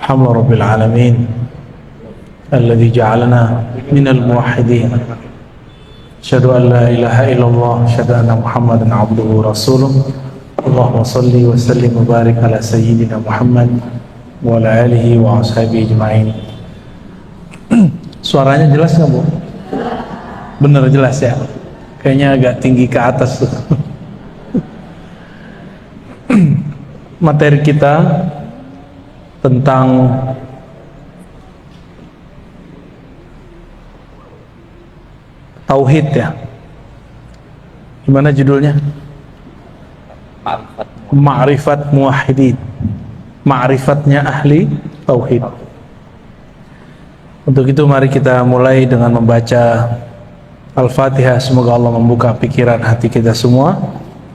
الحمد رب العالمين الذي جعلنا من الموحدين أشهد أن لا إله إلا الله أشهد أن محمدا عبده ورسوله اللهم صل وسلم وبارك على سيدنا محمد وعلى آله وأصحابه أجمعين. Suaranya jelas nggak Bu? Bener jelas ya? Kayaknya agak tinggi ke atas tuh. Materi kita tentang tauhid ya. Gimana judulnya? Ma'rifat muwahhidin. Ma'rifatnya ahli tauhid. Untuk itu mari kita mulai dengan membaca Al-Fatihah. Semoga Allah membuka pikiran hati kita semua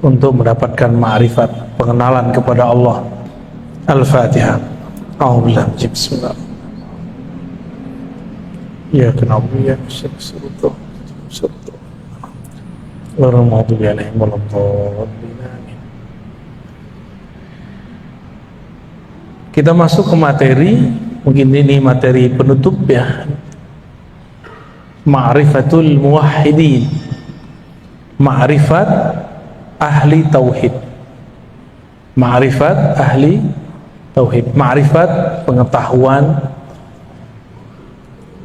untuk mendapatkan ma'rifat, pengenalan kepada Allah. Al-Fatihah. A'udzubillahi minasyaitonir rajim. Ya kenapa ya syukur syukur. Warahmatullahi alaihi wabarakatuh. Kita masuk ke materi, mungkin ini materi penutup ya. Ma'rifatul muwahhidin. Ma'rifat ahli tauhid. Ma'rifat ahli tauhid. Ma'rifat pengetahuan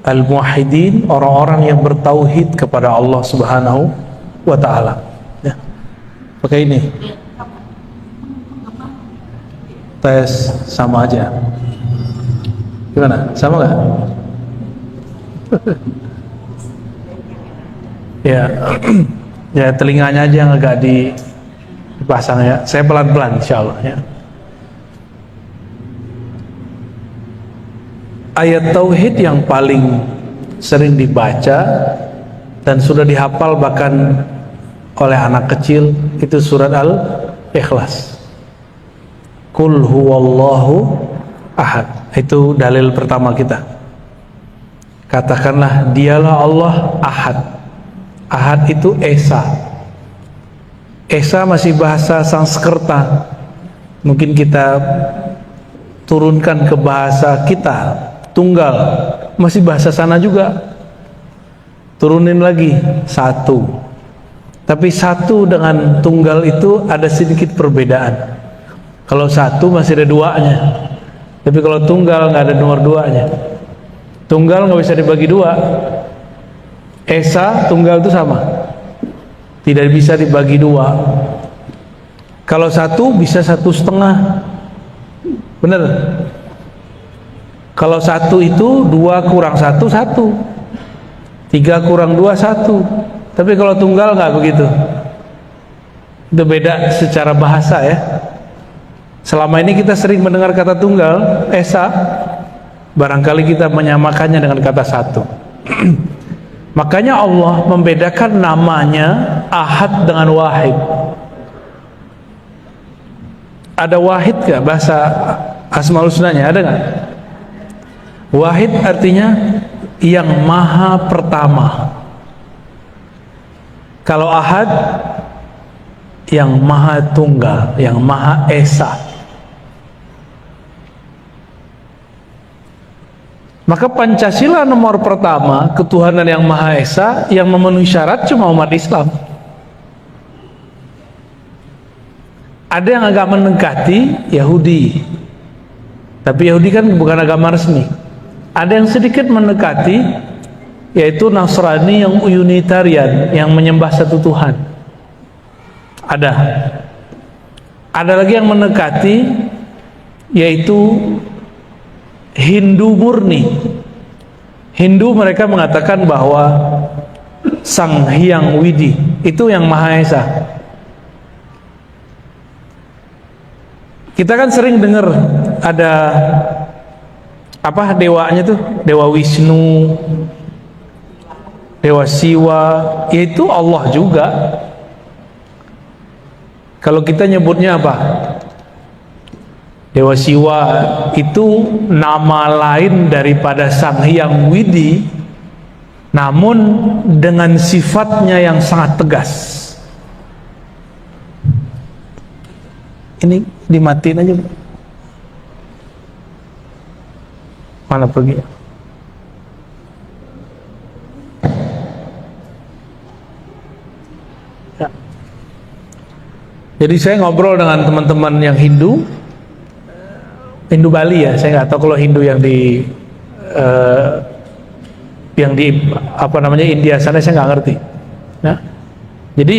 al-muwahhidin, orang-orang yang bertauhid kepada Allah Subhanahu wa taala. Ya. Pakai ini. Tes sama aja. Gimana? Sama nggak? Ya, ya telinganya aja yang agak dipasang ya. Saya pelan-pelan insyaallah ya. Ayat tauhid yang paling sering dibaca dan sudah dihafal bahkan oleh anak kecil itu surat Al-Ikhlas. Qul huwallahu ahad. Itu dalil pertama kita. Katakanlah dialah Allah ahad. Ahad itu Esa. Esa masih bahasa Sanskerta. Mungkin kita turunkan ke bahasa kita, tunggal, masih bahasa sana juga. Turunin lagi, satu. Tapi satu dengan tunggal itu ada sedikit perbedaan. Kalau satu masih ada duanya, tapi kalau tunggal nggak ada nomor duanya. Tunggal nggak bisa dibagi dua. Esa tunggal itu sama, tidak bisa dibagi dua. Kalau satu bisa 1,5, bener. Kalau satu itu 2 kurang 1, 1. 3 kurang 2, 1. Tapi kalau tunggal nggak begitu. Itu beda secara bahasa ya. Selama ini kita sering mendengar kata tunggal, Esa. Barangkali kita menyamakannya dengan kata satu. Makanya Allah membedakan namanya Ahad dengan Wahid. Ada Wahid gak bahasa Asmaul Husnanya? Ada gak? Wahid artinya yang maha pertama. Kalau Ahad yang maha tunggal, yang maha esa. Maka Pancasila nomor pertama, ketuhanan yang maha esa, yang memenuhi syarat cuma umat Islam. Ada yang agak mendekati Yahudi, tapi Yahudi kan bukan agama resmi. Ada yang sedikit mendekati, yaitu Nasrani yang Unitarian, yang menyembah satu Tuhan. Ada lagi yang mendekati, yaitu Hindu murni. Hindu mereka mengatakan bahwa Sang Hyang Widi itu yang Maha Esa. Kita kan sering dengar ada apa dewanya tuh, Dewa Wisnu, Dewa Siwa, yaitu Allah juga. Kalau kita nyebutnya apa? Dewa Siwa itu nama lain daripada Sang Hyang Widi, namun dengan sifatnya yang sangat tegas. Ini dimatiin aja. Mana pergi? Ya. Jadi saya ngobrol dengan teman-teman yang Hindu Bali ya. Saya nggak tahu kalau Hindu yang di apa namanya India sana, saya nggak ngerti. Ya. Jadi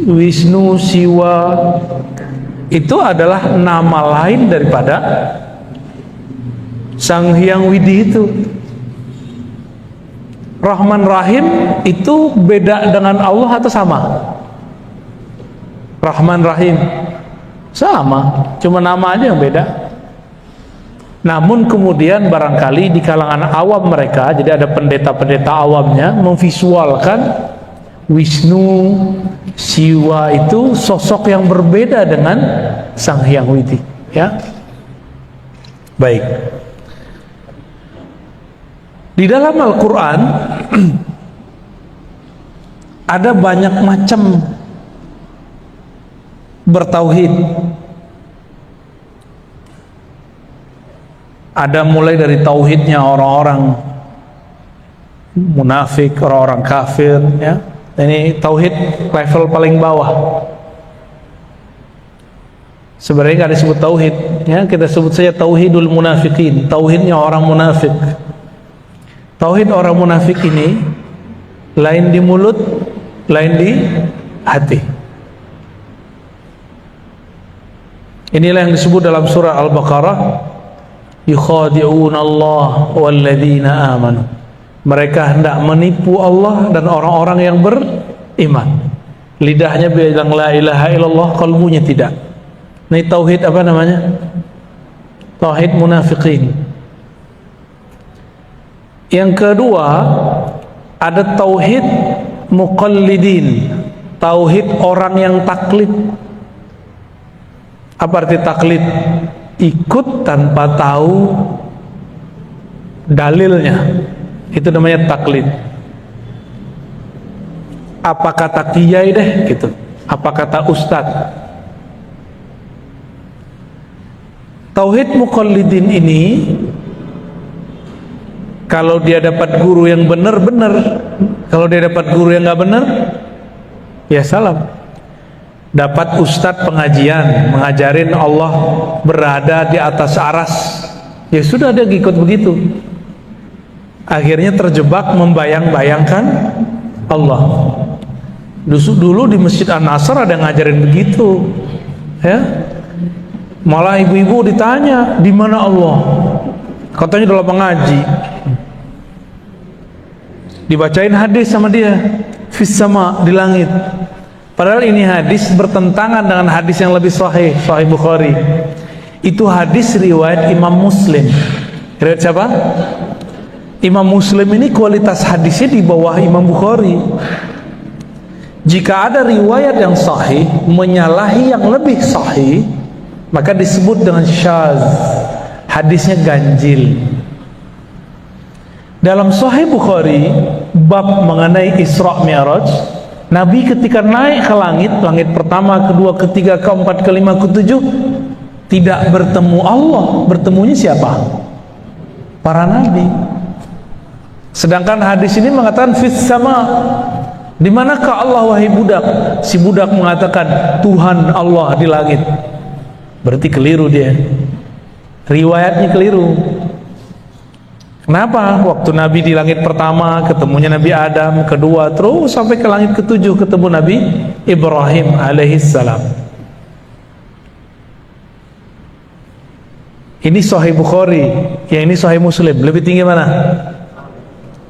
Wisnu, Siwa itu adalah nama lain daripada Sang Hyang Widi itu. Rahman Rahim itu beda dengan Allah atau sama? Rahman Rahim sama, cuma nama aja yang beda. Namun kemudian barangkali di kalangan awam mereka, jadi ada pendeta-pendeta awamnya memvisualkan Wisnu, Siwa itu sosok yang berbeda dengan Sang Hyang Widi, ya. Baik. Di dalam Al-Quran ada banyak macam bertauhid. Ada mulai dari tauhidnya orang-orang munafik, orang-orang kafir, ya. Ini tauhid level paling bawah. Sebenarnya nggak disebut tauhid, ya. Kita sebut saja tauhidul munafikin, tauhidnya orang munafik. Tauhid orang munafik ini lain di mulut, lain di hati. Inilah yang disebut dalam surah Al-Baqarah, yukhadi'una Allah walladzina amanu. Mereka hendak menipu Allah dan orang-orang yang beriman. Lidahnya bilang la ilaha illallah, kalbunya tidak. Ini tauhid apa namanya? Tauhid munafikin. Yang kedua, ada tauhid muqallidin, tauhid orang yang taklid. Apa arti taklid? Ikut tanpa tahu dalilnya, itu namanya taklid. Apa kata kiai deh gitu, apa kata ustadz. Tauhid muqallidin ini, kalau dia dapat guru yang benar-benar, kalau dia dapat guru yang nggak benar, ya salam. Dapat ustadz pengajian mengajarin Allah berada di atas aras, ya sudah, dia ikut begitu. Akhirnya terjebak membayang-bayangkan Allah. Dulu di Masjid An-Nasr ada yang ngajarin begitu, ya. Malah ibu-ibu ditanya di mana Allah, katanya dalam mengaji. Dibacain hadis sama dia, fis sama, di langit. Padahal ini hadis bertentangan dengan hadis yang lebih sahih, Sahih Bukhari. Itu hadis riwayat Imam Muslim. Riwayat siapa? Imam Muslim ini kualitas hadisnya di bawah Imam Bukhari. Jika ada riwayat yang sahih menyalahi yang lebih sahih, maka disebut dengan syadz, hadisnya ganjil. Dalam Sahih Bukhari, bab mengenai Isra Mi'raj, Nabi ketika naik ke langit, langit pertama, kedua, ketiga, keempat, kelima, ketujuh, tidak bertemu Allah. Bertemunya siapa? Para nabi. Sedangkan hadis ini mengatakan fis sama. Di manakah Allah wahai budak? Si budak mengatakan Tuhan Allah di langit. Berarti keliru dia. Riwayatnya keliru. Kenapa? Waktu Nabi di langit pertama ketemunya Nabi Adam, kedua, terus sampai ke langit ketujuh ketemu Nabi Ibrahim alaihissalam. Ini Sahih Bukhari, yang ini Sahih Muslim. Lebih tinggi mana?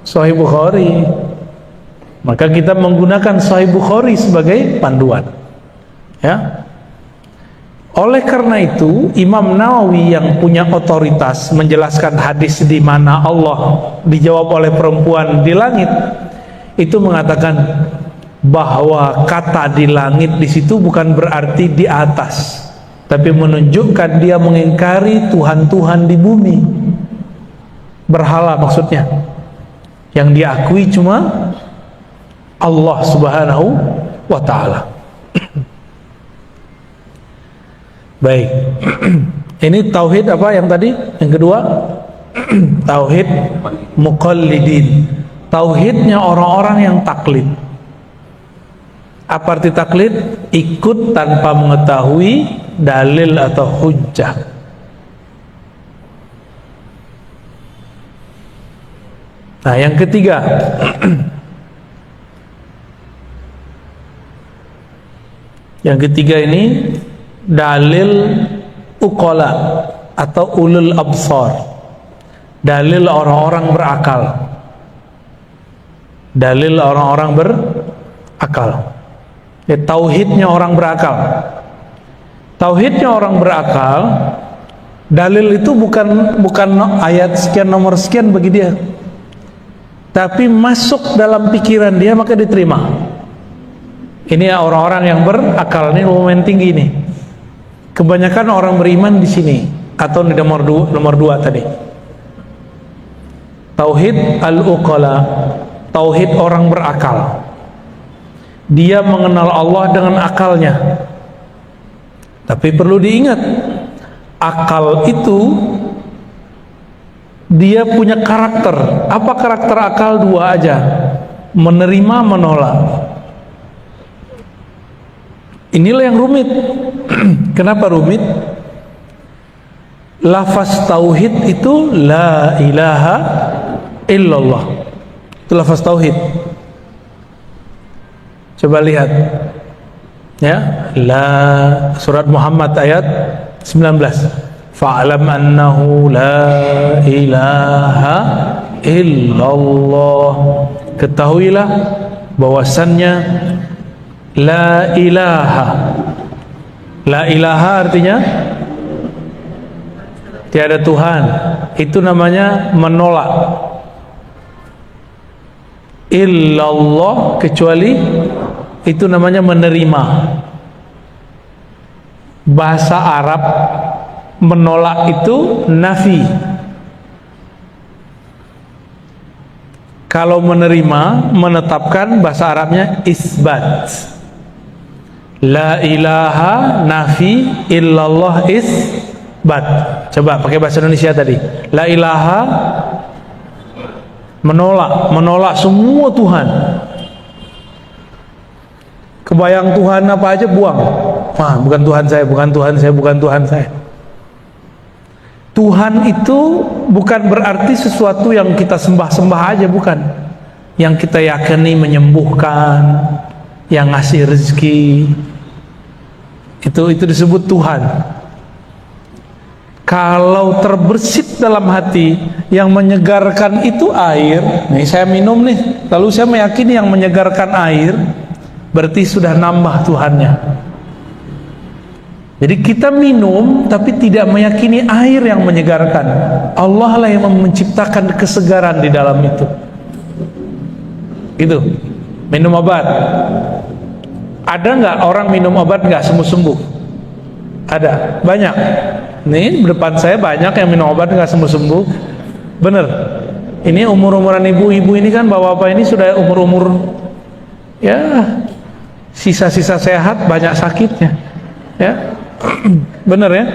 Sahih Bukhari. Maka kita menggunakan Sahih Bukhari sebagai panduan, ya. Oleh karena itu, Imam Nawawi yang punya otoritas menjelaskan hadis di mana Allah dijawab oleh perempuan di langit, itu mengatakan bahwa kata di langit di situ bukan berarti di atas, tapi menunjukkan dia mengingkari Tuhan-Tuhan di bumi. Berhala maksudnya. Yang diakui cuma Allah Subhanahu wa ta'ala. Baik. Ini tauhid apa yang tadi? Yang kedua, Tauhid muqallidin, tauhidnya orang-orang yang taklid. Apa arti taklid? Ikut tanpa mengetahui dalil atau hujjah. Nah, yang ketiga, yang ketiga ini dalil uqala atau ulul absar, dalil orang-orang berakal, dalil orang-orang berakal. Ya, tauhidnya orang berakal. Tauhidnya orang berakal, dalil itu bukan ayat sekian nomor sekian bagi dia, tapi masuk dalam pikiran dia maka diterima. Ini orang-orang yang berakal, ini momen tinggi nih. Kebanyakan orang beriman di sini atau di nomor dua tadi. Tauhid al-uqala, tauhid orang berakal. Dia mengenal Allah dengan akalnya. Tapi perlu diingat, akal itu dia punya karakter. Apa karakter akal? Dua aja, menerima, menolak. Inilah yang rumit. Kenapa rumit? Lafaz tauhid itu la ilaha illallah, itu lafaz tauhid. Coba lihat ya, surat Muhammad ayat 19, fa'lam annahu la ilaha illallah, ketahuilah bahwasannya la ilaha. La ilaha artinya tiada Tuhan, itu namanya menolak. Illallah, kecuali, itu namanya menerima. Bahasa Arab menolak itu nafi. Kalau menerima, menetapkan, bahasa Arabnya isbat. La ilaha nafi, illallah isbat. Coba pakai bahasa Indonesia tadi. La ilaha menolak semua Tuhan. Kebayang Tuhan apa aja buang. Wah, bukan Tuhan saya, bukan Tuhan saya, bukan Tuhan saya. Tuhan itu bukan berarti sesuatu yang kita sembah-sembah aja, bukan. Yang kita yakini menyembuhkan, yang ngasih rezeki. Itu disebut Tuhan. Kalau terbersit dalam hati, yang menyegarkan itu air. Nih saya minum nih, lalu saya meyakini yang menyegarkan air, berarti sudah nambah Tuhannya. Jadi kita minum tapi tidak meyakini air yang menyegarkan. Allah lah yang menciptakan kesegaran di dalam itu. Gitu. Minum obat. Ada nggak orang minum obat nggak sembuh-sembuh? Ada, banyak. Nih depan saya banyak yang minum obat nggak sembuh-sembuh. Bener. Ini umur-umuran ibu-ibu ini kan, bapak-bapak ini sudah umur-umur ya sisa-sisa sehat, banyak sakitnya. Ya, bener ya.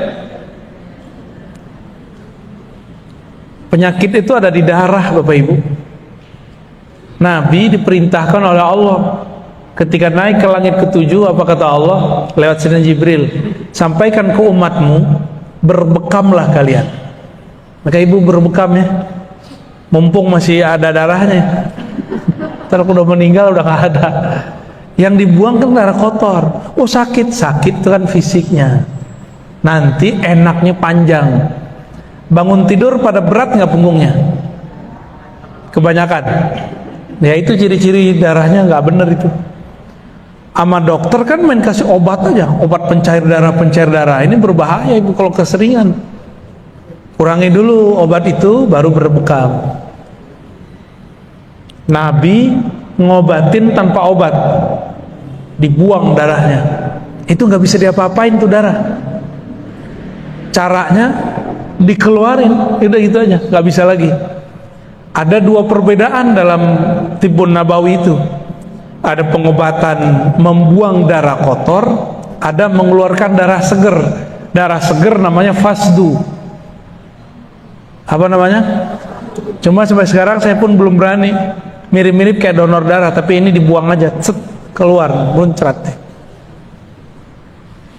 Penyakit itu ada di darah, bapak ibu. Nabi diperintahkan oleh Allah ketika naik ke langit ketujuh, apa kata Allah lewat Sayyidina Jibril, sampaikan ke umatmu, berbekamlah kalian. Maka ibu berbekam ya, mumpung masih ada darahnya. Ntar udah meninggal udah gak ada. Yang dibuang kan darah kotor. Oh sakit itu kan fisiknya. Nanti enaknya panjang. Bangun tidur pada berat nggak punggungnya? Kebanyakan. Ya itu ciri-ciri darahnya nggak bener itu. Sama dokter kan main kasih obat aja, obat pencair darah. Ini berbahaya ibu kalau keseringan. Kurangi dulu obat itu, baru berbekam. Nabi ngobatin tanpa obat, dibuang darahnya. Itu nggak bisa diapa-apain tuh darah. Caranya dikeluarin, udah gitu aja, nggak bisa lagi. Ada dua perbedaan dalam Tibbun Nabawi itu. Ada pengobatan membuang darah kotor, ada mengeluarkan darah seger. Darah seger namanya fasdu. apa namanya? Cuma sampai sekarang saya pun belum berani. Mirip-mirip kayak donor darah, tapi ini dibuang aja, set, keluar, muncrat.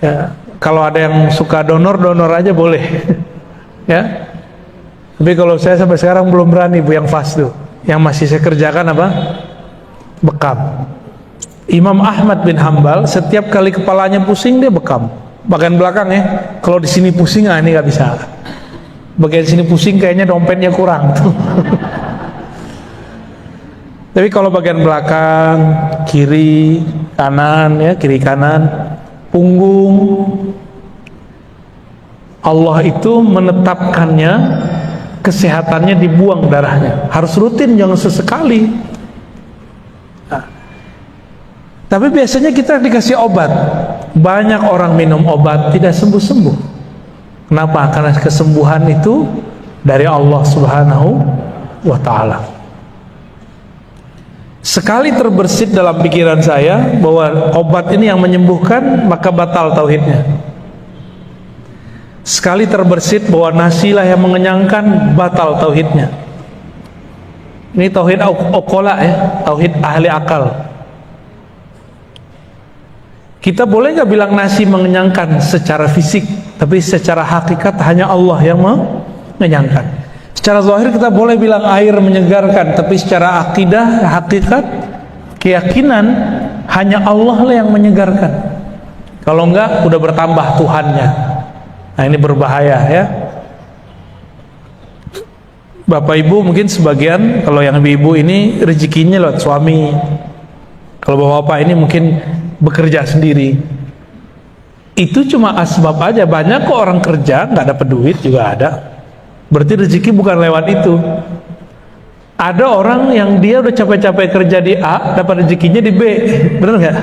Ya, kalau ada yang suka donor aja boleh. Ya. Tapi kalau saya sampai sekarang belum berani Bu, yang fast tuh. Yang masih saya kerjakan apa? Bekam. Imam Ahmad bin Hambal setiap kali kepalanya pusing dia bekam. Bagian belakang ya. Kalau di sini pusing, ini nggak bisa. Bagian sini pusing kayaknya dompetnya kurang tuh. Tapi kalau bagian belakang, kiri, kanan ya, kiri kanan, punggung, Allah itu menetapkannya, kesehatannya dibuang darahnya. Harus rutin, jangan sesekali. Nah, tapi biasanya kita dikasih obat. Banyak orang minum obat tidak sembuh-sembuh. Kenapa? Karena kesembuhan itu dari Allah Subhanahu wa Ta'ala. Sekali terbersit dalam pikiran saya bahwa obat ini yang menyembuhkan, maka batal tauhidnya. Sekali terbersit bahwa nasilah yang mengenyangkan, batal tauhidnya. Ini tauhid uqala ya, tauhid ahli akal. Kita boleh nggak bilang nasi mengenyangkan secara fisik, tapi secara hakikat hanya Allah yang mengenyangkan. Secara zahir kita boleh bilang air menyegarkan, tapi secara akidah, hakikat, keyakinan hanya Allah lah yang menyegarkan. Kalau enggak, udah bertambah Tuhannya. Nah, ini berbahaya ya. Bapak Ibu mungkin sebagian, kalau yang ibu-ibu ini rezekinya lewat suami. Kalau bapak-bapak ini mungkin bekerja sendiri. Itu cuma asbab aja. Banyak kok orang kerja nggak dapat duit juga ada. Berarti rezeki bukan lewat itu. Ada orang yang dia udah capek-capek kerja di A, dapat rezekinya di B, benar nggak?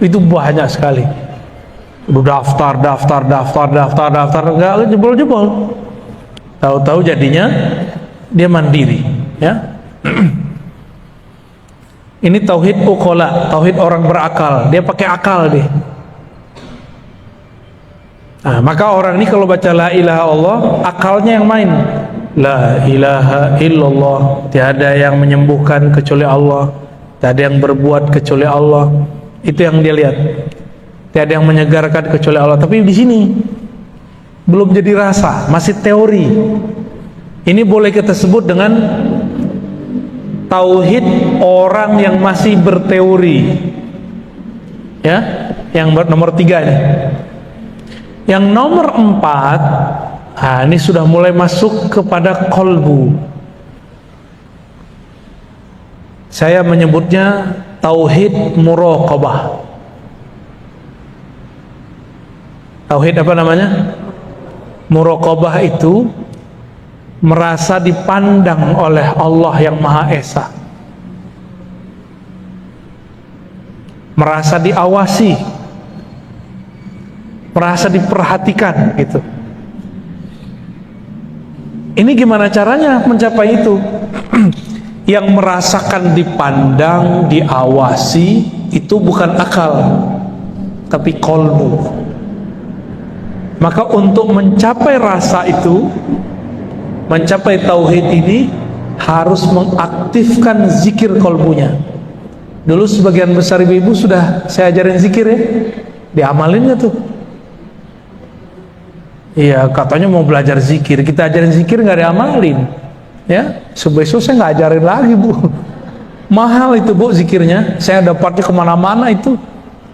Itu banyak sekali. Udah daftar, nggak jebol-jebol. Tahu-tahu jadinya dia mandiri, ya. Ini tauhid uqala, tauhid orang berakal. Dia pakai akal deh. Nah, maka orang ini kalau baca la ilaha Allah, akalnya yang main. La ilaha illallah, tiada yang menyembuhkan kecuali Allah, tiada yang berbuat kecuali Allah. Itu yang dia lihat. Tiada yang menyegarkan kecuali Allah. Tapi di sini belum jadi rasa, masih teori. Ini boleh kita sebut dengan tauhid orang yang masih berteori. Ya, yang nomor 3 ini. Yang nomor 4, nah ini sudah mulai masuk kepada kolbu. Saya menyebutnya tauhid muraqabah. Tauhid apa namanya? Muraqabah itu merasa dipandang oleh Allah yang Maha Esa, merasa diawasi, merasa diperhatikan gitu. Ini gimana caranya mencapai itu? Yang merasakan dipandang, diawasi itu bukan akal, tapi kolbu. Maka untuk mencapai rasa itu, mencapai tauhid ini, harus mengaktifkan zikir kolbunya. Dulu sebagian besar ibu-ibu sudah saya ajarin zikir ya, diamalinnya tuh. Iya, katanya mau belajar zikir, kita ajarin zikir nggak diamalin, ya. Besok saya nggak ajarin lagi Bu. Mahal itu Bu zikirnya, saya dapatnya kemana-mana itu,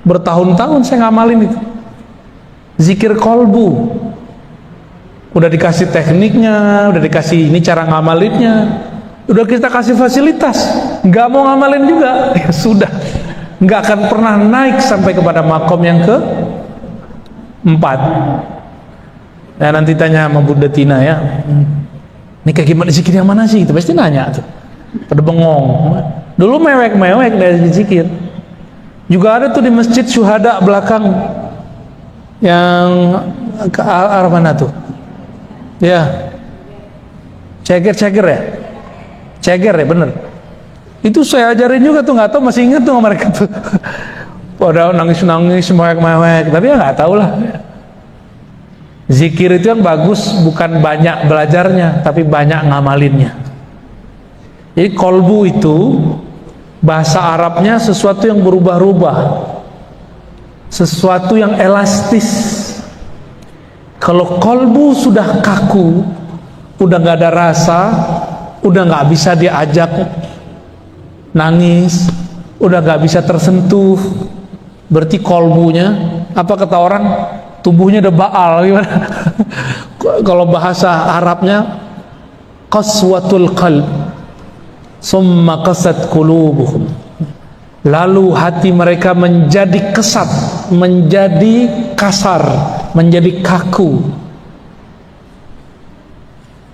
bertahun-tahun saya ngamalin itu. Zikir kolbu, udah dikasih tekniknya, udah dikasih ini cara ngamalinnya, udah kita kasih fasilitas, nggak mau ngamalin juga, ya sudah, nggak akan pernah naik sampai kepada makom yang ke-4. Nah, nanti tanya sama Bunda Tina ya, ini kayak gimana zikir yang mana sih? Itu pasti nanya tuh, pada bengong. Dulu mewek-mewek dari zikir. Juga ada tuh di masjid Syuhada belakang, yang ke arah mana tuh? Ya, ceger ya, ceger ya bener. Itu saya ajarin juga tuh, nggak tahu masih ingat tuh mereka tuh. Pada nangis mewek-mewek, tapi ya nggak tahu lah. Zikir itu yang bagus bukan banyak belajarnya, tapi banyak ngamalinnya. Jadi kolbu itu bahasa Arabnya sesuatu yang berubah-ubah, sesuatu yang elastis. Kalau kolbu sudah kaku, udah nggak ada rasa, udah nggak bisa diajak nangis, udah nggak bisa tersentuh, berarti kolbunya, apa kata orang, tubuhnya udah baal gimana? Kalau bahasa Arabnya qaswatul qalb summa qasat qulubuhum, lalu hati mereka menjadi kesat, menjadi kasar, menjadi kaku.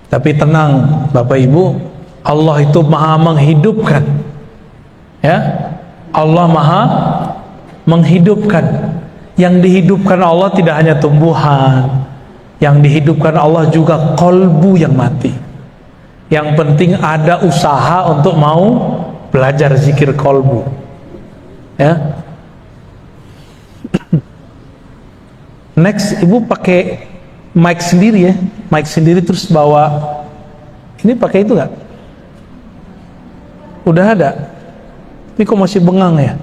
Tapi tenang Bapak Ibu, Allah itu maha menghidupkan, ya, Allah maha menghidupkan. Yang dihidupkan Allah tidak hanya tumbuhan, yang dihidupkan Allah juga kolbu yang mati. Yang penting ada usaha untuk mau belajar zikir kolbu, ya. Next, Ibu pakai mic sendiri ya, mic sendiri terus bawa. Ini pakai itu nggak? Udah ada, tapi kok masih bengang ya?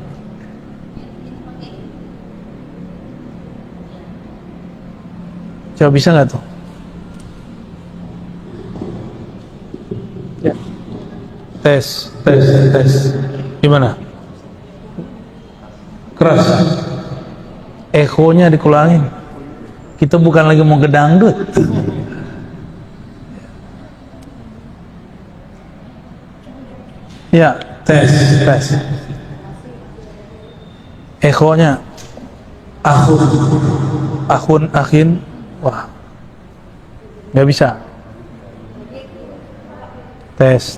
Coba bisa nggak tuh? Ya. Tes. Gimana? Keras. Ekonya dikurangin. Kita bukan lagi mau gedangdut. Ya, tes. Ekonya. Akhin. Wah, nggak bisa. Tes.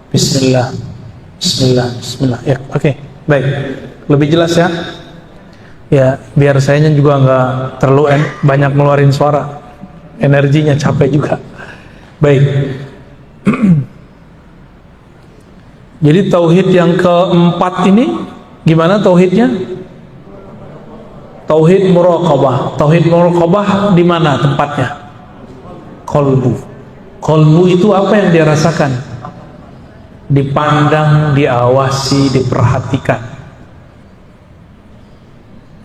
Bismillah. Ya, oke, baik. Lebih jelas ya. Ya, biar sayanya juga nggak terlalu banyak ngeluarin suara, energinya capek juga. Baik. Jadi tauhid yang keempat ini gimana tauhidnya? Tauhid muraqabah. Tauhid muraqabah di mana tempatnya? Kolbu. Kolbu itu apa yang dia rasakan? Dipandang, diawasi, diperhatikan.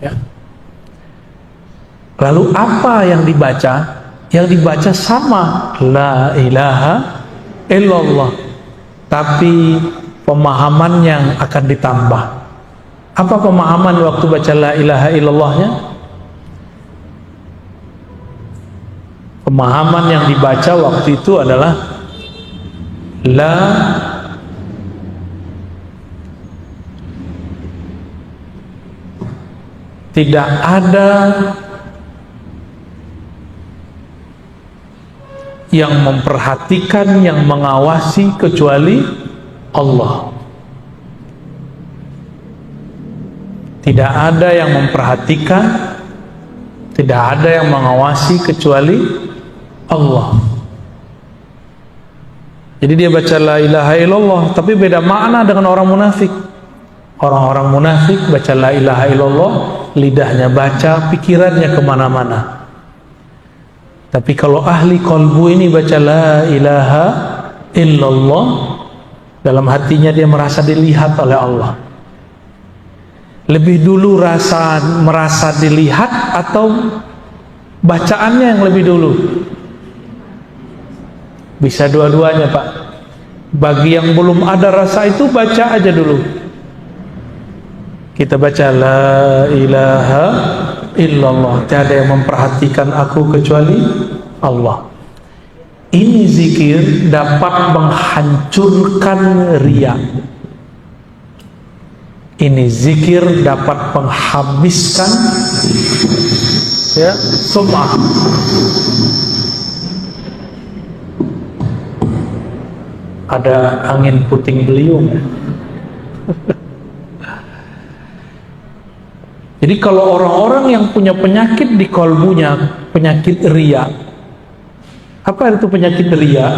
Ya. Lalu apa yang dibaca? Yang dibaca sama la ilaha illallah, tapi pemahaman yang akan ditambah. Apa pemahaman waktu baca la ilaha illallahnya? Pemahaman yang dibaca waktu itu adalah la tidak ada yang memperhatikan, yang mengawasi kecuali Allah. Tidak ada yang memperhatikan, tidak ada yang mengawasi kecuali Allah. Jadi dia baca la ilaha illallah, tapi beda makna dengan orang munafik. Orang-orang munafik baca la ilaha illallah, lidahnya baca, pikirannya kemana-mana. Tapi kalau ahli kolbu ini baca la ilaha illallah, dalam hatinya dia merasa dilihat oleh Allah. Lebih dulu merasa dilihat atau bacaannya yang lebih dulu? Bisa dua-duanya Pak. Bagi yang belum ada rasa itu, baca aja dulu. Kita baca la ilaha illallah, tiada yang memperhatikan aku kecuali Allah. Ini zikir dapat menghancurkan riya. Ini zikir dapat menghabiskan ya sum'ah. Ada angin puting beliung. Jadi kalau orang-orang yang punya penyakit di kolbunya, penyakit riya. Apa itu penyakit riya?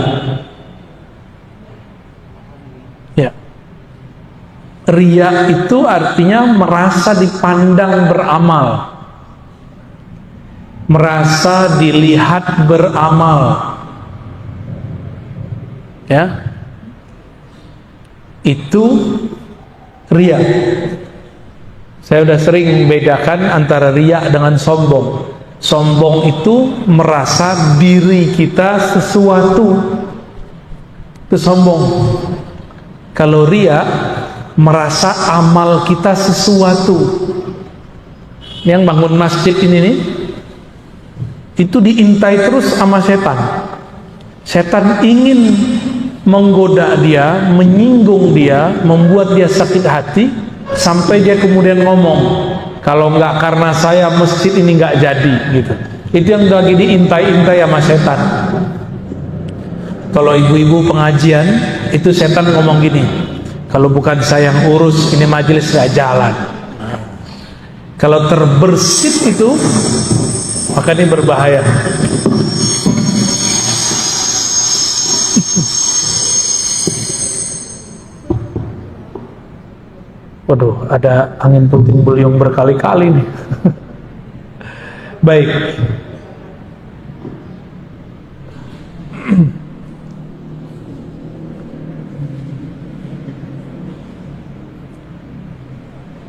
Ya. Riya itu artinya merasa dipandang beramal, merasa dilihat beramal, ya, itu riya. Saya sudah sering membedakan antara riya dengan sombong. Sombong itu merasa diri kita sesuatu, itu sombong. Kalau riya merasa amal kita sesuatu. Yang bangun masjid ini nih, itu diintai terus sama setan. Setan ingin menggoda dia, menyinggung dia, membuat dia sakit hati, sampai dia kemudian ngomong, kalau nggak karena saya masjid ini nggak jadi, gitu. Itu yang lagi diintai-intai sama setan. Kalau ibu-ibu pengajian, itu setan ngomong gini, kalau bukan saya yang urus, ini majelis nggak jalan. Kalau terbersit itu, maka ini berbahaya. Waduh, ada angin puting beliung berkali-kali nih. Baik.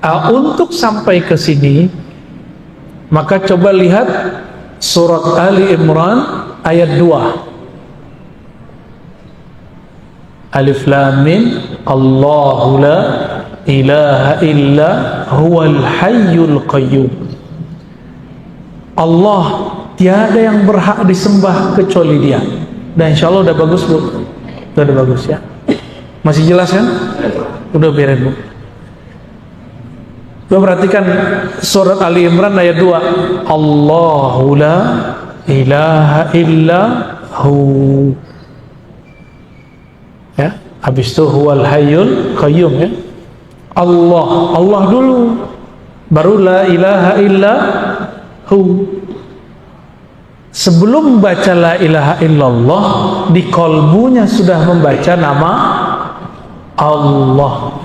Untuk sampai ke sini, maka coba lihat surat Ali Imran ayat 2. Alif Lam Mim, Allahu la ilaha illa huwal hayyul qayyum. Allah tiada yang berhak disembah kecuali Dia. Dan insya Allah udah bagus, Bu. Udah bagus ya. Masih jelas kan? Udah beres, Bu. Coba perhatikan surat Ali Imran ayat 2. Allahu la ilaha illa hu. Ya, habis itu huwal hayyul qayyum, ya. Allah dulu, baru la ilaha illa hu. Sebelum baca la ilaha illallah, di kolbunya sudah membaca nama Allah.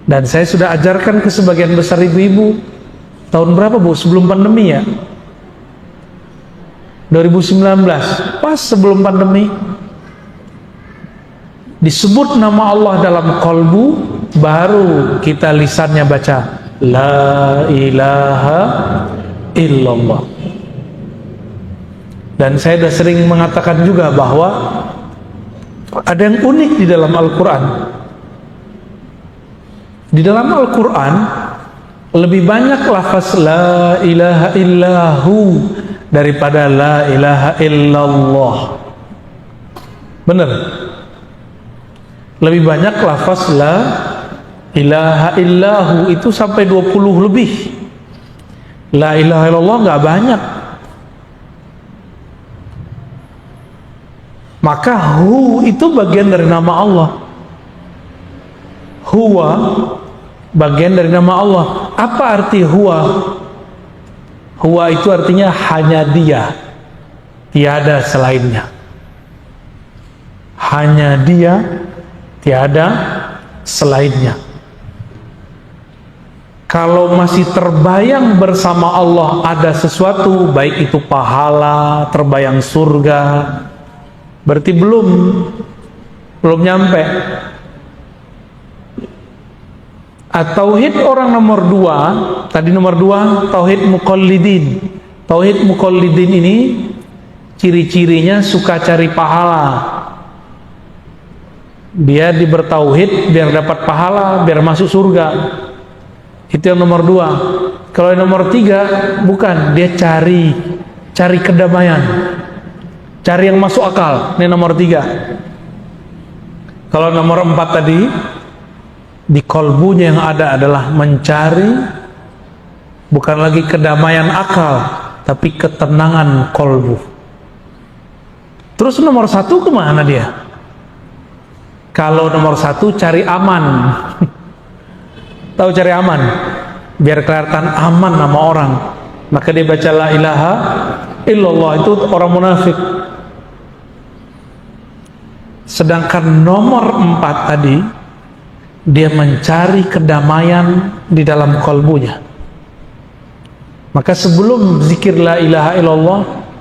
Dan saya sudah ajarkan ke sebagian besar ibu-ibu. Tahun berapa, Bu? Sebelum pandemi ya? 2019, pas sebelum pandemi. Disebut nama Allah dalam kolbu, baru kita lisannya baca la ilaha illallah. Dan saya sudah sering mengatakan juga bahwa ada yang unik di dalam Al-Quran. Di dalam Al-Quran lebih banyak lafaz la ilaha illahu daripada la ilaha illallah. Benar? Lebih banyak lafaz la ilaha illahu itu sampai 20 lebih. La ilaha illallah nggak banyak. Maka hu itu bagian dari nama Allah. Huwa bagian dari nama Allah. Apa arti huwa? Huwa itu artinya hanya Dia, tiada selainnya. Hanya Dia, tiada selainnya. Kalau masih terbayang bersama Allah ada sesuatu, baik itu pahala, terbayang surga, berarti belum nyampe. Tauhid orang nomor 2, tadi nomor 2 tauhid muqallidin. Tauhid muqallidin ini ciri-cirinya suka cari pahala. Dia bertauhid biar dapat pahala, biar masuk surga. Itu yang nomor 2. Kalau yang nomor 3 bukan, dia cari kedamaian, cari yang masuk akal. Ini nomor 3. Kalau nomor 4 tadi, di kolbunya yang ada adalah mencari bukan lagi kedamaian akal, tapi ketenangan kolbu. Terus nomor 1 kemana dia? Kalau nomor 1 cari aman. Tahu cari aman? Biar kelihatan aman nama orang, maka dia baca la ilaha illallah. Itu orang munafik. Sedangkan nomor 4 tadi, dia mencari kedamaian di dalam kalbunya. Maka sebelum zikir la ilaha illallah,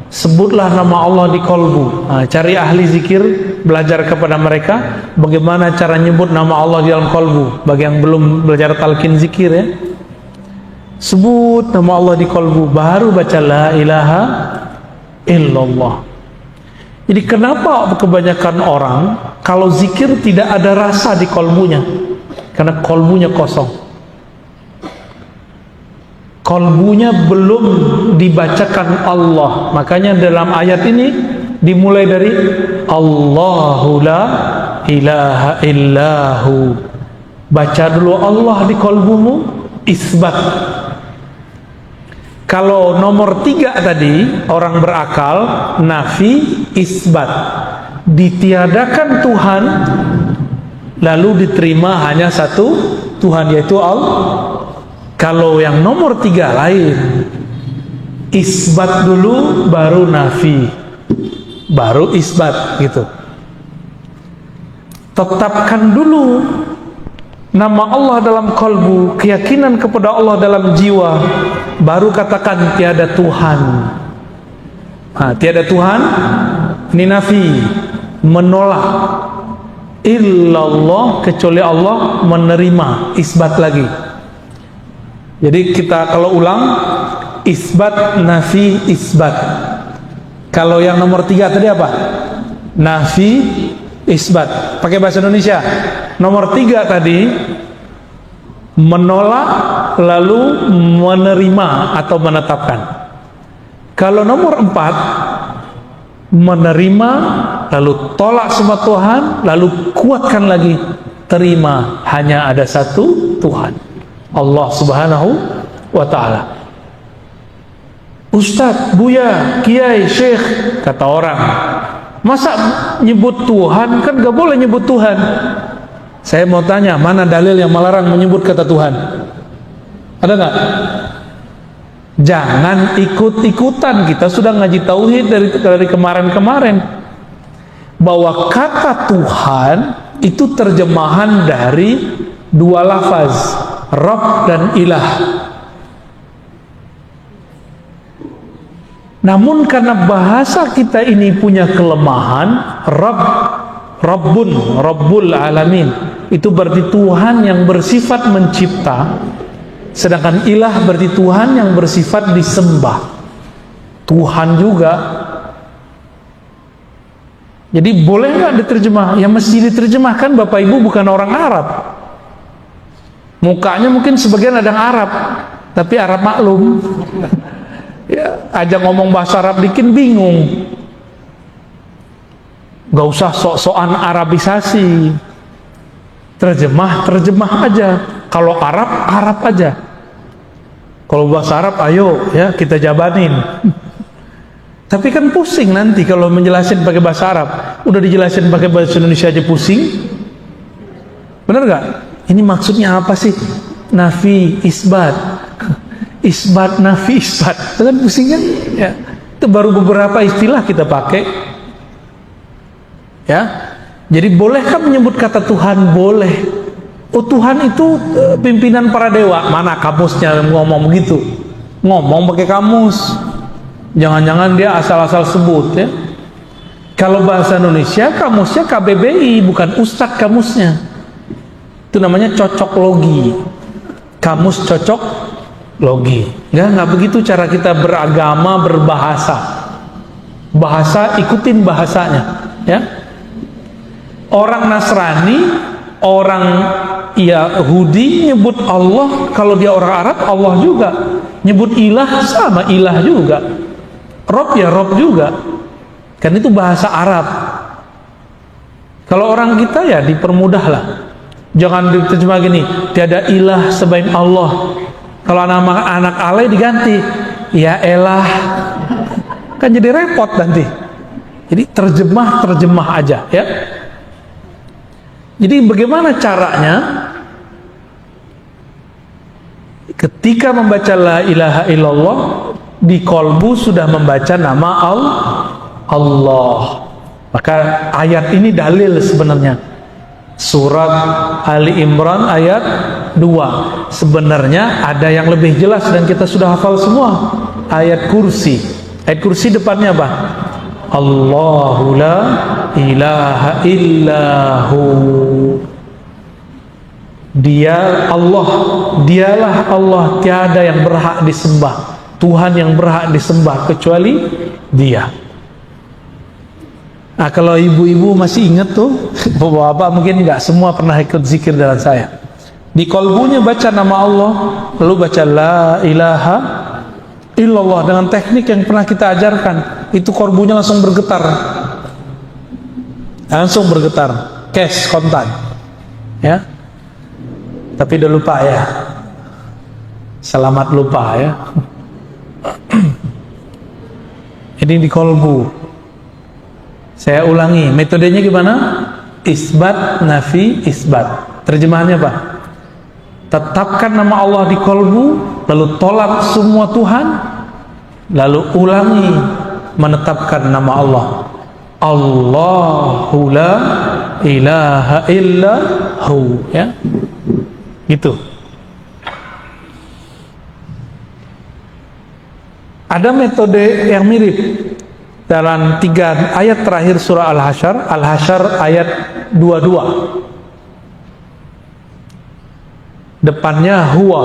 sebutlah nama Allah di kalbu. Cari ahli zikir, belajar kepada mereka bagaimana cara nyebut nama Allah di dalam kalbu. Bagi yang belum belajar talqin zikir ya, sebut nama Allah di kalbu, baru baca la ilaha illallah. Jadi kenapa kebanyakan orang kalau zikir tidak ada rasa di kalbunya? Karena kalbunya kosong. Kalbunya belum dibacakan Allah. Makanya dalam ayat ini dimulai dari Allahu la ilaha illahu. Baca dulu Allah di kalbumu, isbat. Kalau nomor 3 tadi, orang berakal, nafi, isbat. Ditiadakan Tuhan, lalu diterima hanya satu Tuhan, yaitu Allah. Kalau yang nomor 3 lain, isbat dulu baru nafi, baru isbat gitu. Tetapkan dulu nama Allah dalam kalbu, keyakinan kepada Allah dalam jiwa, baru katakan tiada Tuhan. Tiada Tuhan ini nafi, menolak. Illallah, kecuali Allah, menerima, isbat lagi. Jadi kita kalau ulang, isbat, nafi, isbat. Kalau yang nomor 3 tadi apa? Nafi, isbat. Pakai bahasa Indonesia. Nomor 3 tadi menolak lalu menerima atau menetapkan. Kalau nomor 4 menerima lalu tolak semua Tuhan, lalu kuatkan lagi, terima hanya ada satu Tuhan, Allah Subhanahu wa ta'ala. Ustadz, Buya, Kiai, Syekh, kata orang, masa nyebut Tuhan? Kan gak boleh nyebut Tuhan. Saya mau tanya, mana dalil yang melarang menyebut kata Tuhan? Ada gak? Jangan ikut-ikutan. Kita sudah ngaji tauhid dari kemarin-kemarin, bahwa kata Tuhan itu terjemahan dari 2 lafaz, Rabb dan Ilah. Namun karena bahasa kita ini punya kelemahan, Rabbun, Rabbul Alamin, itu berarti Tuhan yang bersifat mencipta, sedangkan Ilah berarti Tuhan yang bersifat disembah. Tuhan juga. Jadi boleh nggak diterjemah? Ya mesti diterjemahkan. Bapak Ibu bukan orang Arab. Mukanya mungkin sebagian ada yang Arab, tapi Arab maklum. Ya, aja ngomong bahasa Arab dikit bingung. Gak usah sok-sokan Arabisasi. Terjemah aja. Kalau Arab, Arab aja. Kalau bahasa Arab, ayo ya kita jabanin. Tapi kan pusing nanti kalau menjelasin pakai bahasa Arab. Udah dijelasin pakai bahasa Indonesia aja pusing. Bener gak? Ini maksudnya apa sih? Nafi, isbat. Isbat, nafi, isbat. Itu kan pusing kan? Ya. Itu baru beberapa istilah kita pakai. Ya. Jadi bolehkah menyebut kata Tuhan? Boleh. Oh, Tuhan itu pimpinan para dewa. Mana kamusnya ngomong begitu? Ngomong pakai kamus. Jangan-jangan dia asal-asal sebut ya. Kalau bahasa Indonesia kamusnya KBBI, bukan Ustadz kamusnya. Itu namanya cocok logi. Kamus cocok logi. Nggak begitu cara kita beragama, berbahasa. Bahasa ikutin bahasanya, ya. Orang Nasrani, orang Yahudi nyebut Allah, kalau dia orang Arab Allah juga. Nyebut ilah sama ilah juga. Rob ya Rob juga. Kan itu bahasa Arab. Kalau orang kita ya dipermudah lah. Jangan diterjemah gini, tiada ilah selain Allah. Kalau anak alay diganti, ya elah. Kan jadi repot nanti. Jadi terjemah aja ya. Jadi bagaimana caranya? Ketika membaca la ilaha illallah, di kolbu sudah membaca nama Allah. Maka ayat ini dalil sebenarnya. Surat Ali Imran ayat 2. Sebenarnya ada yang lebih jelas dan kita sudah hafal semua. Ayat kursi. Ayat kursi depannya apa? Allahu la ilaha illahu. Dia Allah, dialah Allah, tiada yang berhak disembah, Tuhan yang berhak disembah kecuali Dia. Nah, kalau ibu-ibu masih ingat tuh, bapak-bapak mungkin nggak semua pernah ikut zikir dengan saya. Di kolbunya baca nama Allah, lalu baca la ilaha illallah dengan teknik yang pernah kita ajarkan. Itu kolbunya langsung bergetar, cash kontan, ya. Tapi udah lupa ya, selamat lupa ya. Ini di kolbu. Saya ulangi, metodenya gimana? Isbat, nafi, isbat. Terjemahannya apa? Tetapkan nama Allah di kolbu, lalu tolak semua Tuhan, lalu ulangi menetapkan nama Allah. Allahu la ilaha illahu, ya. Gitu. Ada metode yang mirip dalam 3 ayat terakhir surah Al-Hasyr. Al-Hasyr ayat 22. Depannya huwa.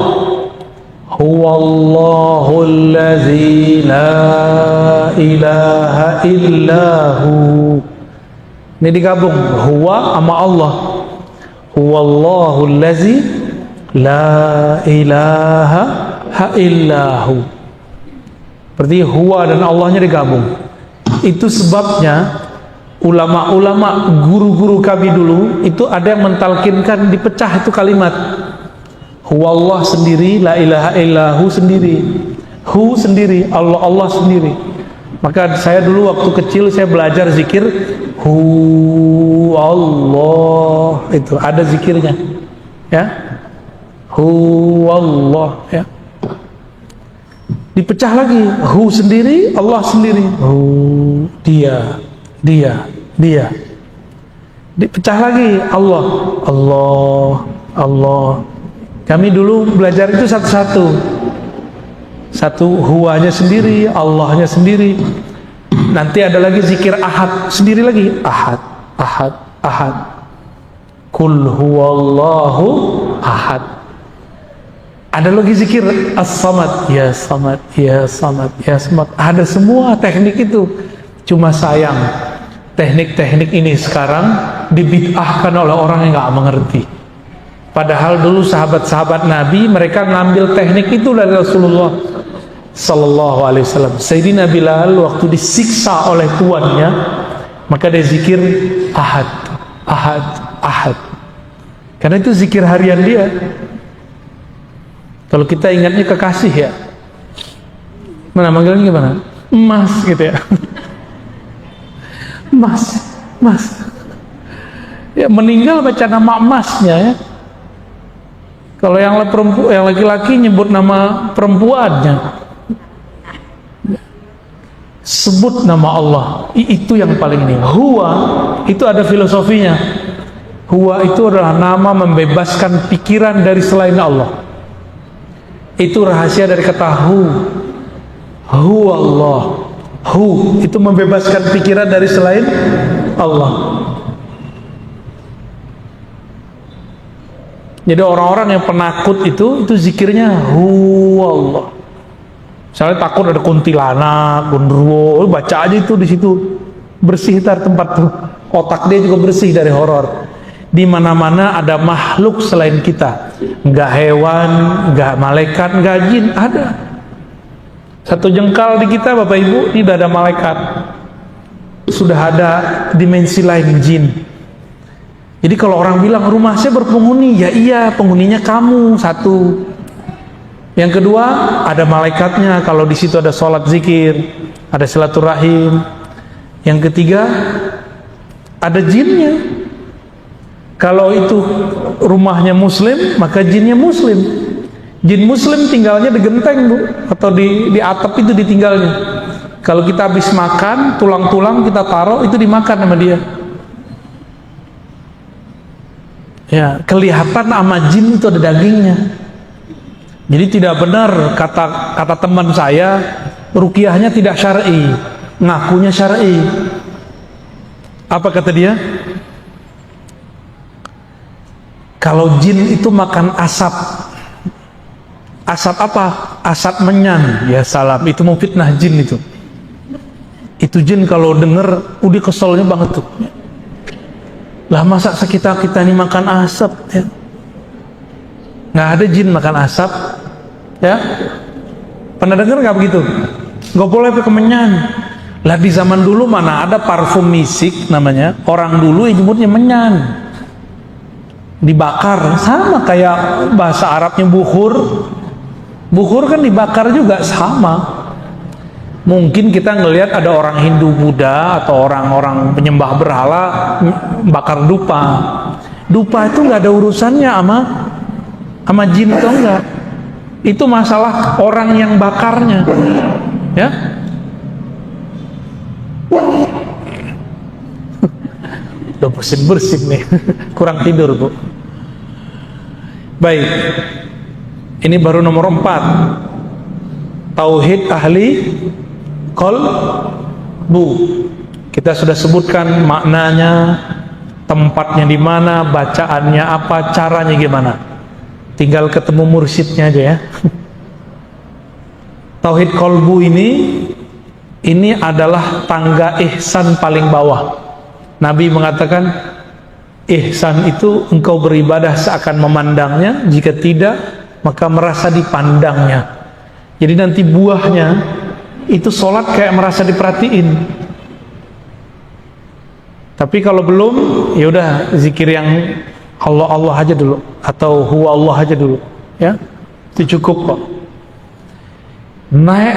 Huwallahul ladzi la ilaha illahu. Ini digabung huwa sama Allah. Huwallahul ladzi la ilaha illahu. Berarti huwa dan Allahnya digabung. Itu sebabnya ulama-ulama, guru-guru kami dulu itu ada yang mentalkinkan dipecah itu kalimat. Huwallah sendiri, la ilaha illahu sendiri, hu sendiri, Allah Allah sendiri. Maka saya dulu waktu kecil saya belajar zikir hu Allah, itu ada zikirnya, ya. Hu Allah, ya. Dipecah lagi, hu sendiri, Allah sendiri, hu dia. Dipecah lagi, Allah. Kami dulu belajar itu satu-satu. Satu huwanya sendiri, Allahnya sendiri. Nanti ada lagi zikir ahad sendiri lagi, ahad. Kul huwallahu ahad. Ada lagi zikir as-samad, ya samad, ya samad, ya samad. Ada semua teknik itu. Cuma sayang, teknik-teknik ini sekarang dibid'ahkan oleh orang yang nggak mengerti. Padahal dulu sahabat-sahabat Nabi mereka ngambil teknik itu dari Rasulullah Sallallahu Alaihi Wasallam. Sayyidina Bilal waktu disiksa oleh tuannya, maka dia zikir ahad. Karena itu zikir harian dia. Kalau kita ingatnya kekasih ya, mana manggilnya gimana? Mas gitu ya. Mas. Ya meninggal baca nama emasnya ya. Kalau yang laki-laki nyebut nama perempuannya. Sebut nama Allah. Itu yang paling ini. Huwa itu ada filosofinya. Huwa itu adalah nama membebaskan pikiran dari selain Allah. Itu rahasia dari kata hu. Hu Allah. Hu itu membebaskan pikiran dari selain Allah. Jadi orang-orang yang penakut itu zikirnya hu Allah. Misalnya takut ada kuntilanak, gundurwo, baca aja itu di situ. Bersih tar tempat tuh. Otak dia juga bersih dari horor. Di mana-mana ada makhluk selain kita, nggak hewan, nggak malaikat, nggak jin, ada. Satu jengkal di kita, Bapak Ibu, ini udah ada malaikat. Sudah ada dimensi lain, jin. Jadi kalau orang bilang rumah saya berpenghuni, ya iya, penghuninya kamu satu. Yang kedua, ada malaikatnya. Kalau di situ ada sholat zikir, ada silaturahim. Yang ketiga, ada jinnya. Kalau itu rumahnya muslim, maka jinnya muslim. Jin muslim tinggalnya di genteng, Bu, atau di atap itu ditinggalnya. Kalau kita habis makan, tulang-tulang kita taruh, itu dimakan sama dia. Ya, kelihatan sama jin itu ada dagingnya. Jadi tidak benar kata teman saya, ruqyahnya tidak syar'i, ngakunya syar'i. Apa kata dia? Kalau jin itu makan asap. Asap apa? Asap menyan. Ya salam, itu mau fitnah jin itu. Itu jin kalau denger, udah keselnya banget tuh. Lah masa kita ini makan asap ya? Nggak ada jin makan asap ya? Pernah denger nggak begitu? Nggak boleh pakai menyan. Lah di zaman dulu mana ada parfum misik namanya, orang dulu yang nyebutnya menyan, dibakar, sama kayak bahasa Arabnya bukhur. Bukhur kan dibakar juga, sama. Mungkin kita ngelihat ada orang Hindu Buddha atau orang-orang penyembah berhala bakar dupa. Dupa itu nggak ada urusannya sama jin atau enggak. Itu masalah orang yang bakarnya. Ya. Udah bersin-bersin nih. Kurang tidur, Bu. Baik. Ini baru nomor 4. Tauhid ahli qalbu. Kita sudah sebutkan maknanya, tempatnya di mana, bacaannya apa, caranya gimana. Tinggal ketemu mursyidnya aja ya. Tauhid qalbu ini adalah tangga ihsan paling bawah. Nabi mengatakan ihsan itu engkau beribadah seakan memandangnya, jika tidak maka merasa dipandangnya. Jadi nanti buahnya itu sholat kayak merasa diperhatiin. Tapi kalau belum, ya udah zikir yang Allah aja dulu, atau huwa Allah aja dulu, ya itu cukup kok. Naik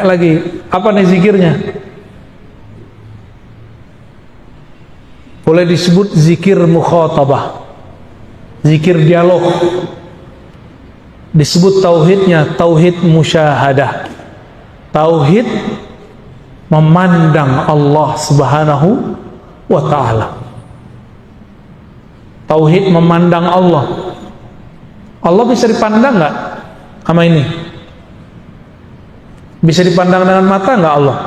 lagi, apa nih zikirnya? Boleh disebut zikir mukhatabah, zikir dialog. Disebut tauhidnya tauhid musyahadah, tauhid memandang Allah subhanahu wa ta'ala. Tauhid memandang Allah. Allah bisa dipandang nggak sama ini? Bisa dipandang dengan mata nggak Allah?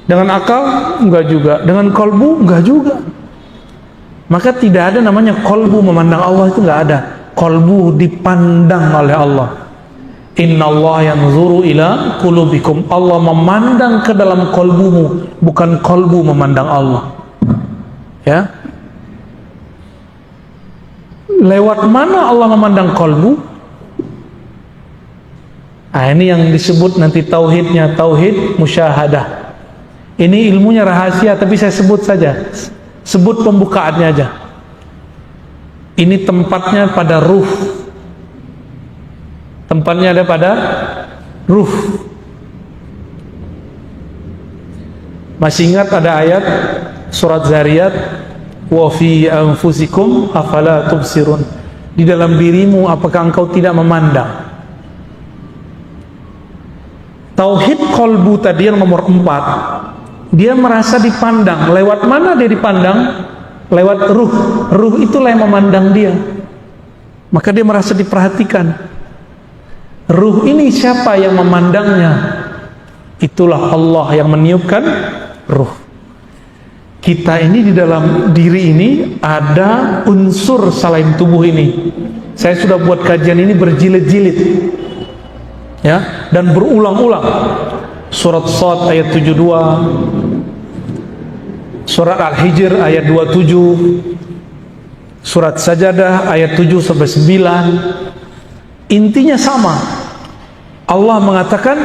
Dengan akal? Enggak juga. Dengan kolbu? Enggak juga. Maka tidak ada namanya kolbu memandang Allah, itu nggak ada. Kolbu dipandang oleh Allah. Innallaha yanzuru ila qulubikum. Allah memandang ke dalam kolbumu, bukan kolbu memandang Allah. Ya. Lewat mana Allah memandang kolbu? Nah, ini yang disebut nanti tauhidnya tauhid musyahadah. Ini ilmunya rahasia, tapi saya sebut saja. Sebut pembukaannya aja. Ini tempatnya pada ruh. Tempatnya ada pada ruh. Masih ingat ada ayat surat Zariyat, wa fi anfusikum afala tubsirun. Di dalam dirimu apakah engkau tidak memandang? Tauhid qalbu tadi yang nomor 4, dia merasa dipandang. Lewat mana dia dipandang? Lewat ruh. Ruh itulah yang memandang dia. Maka dia merasa diperhatikan. Ruh ini siapa yang memandangnya? Itulah Allah yang meniupkan ruh. Kita ini di dalam diri ini ada unsur selain tubuh ini. Saya sudah buat kajian ini berjilid-jilid, ya, dan berulang-ulang. Surat Shad ayat 72, Surat Al-Hijr ayat 27, Surat Sajadah ayat 7 sampai 9. Intinya sama. Allah mengatakan,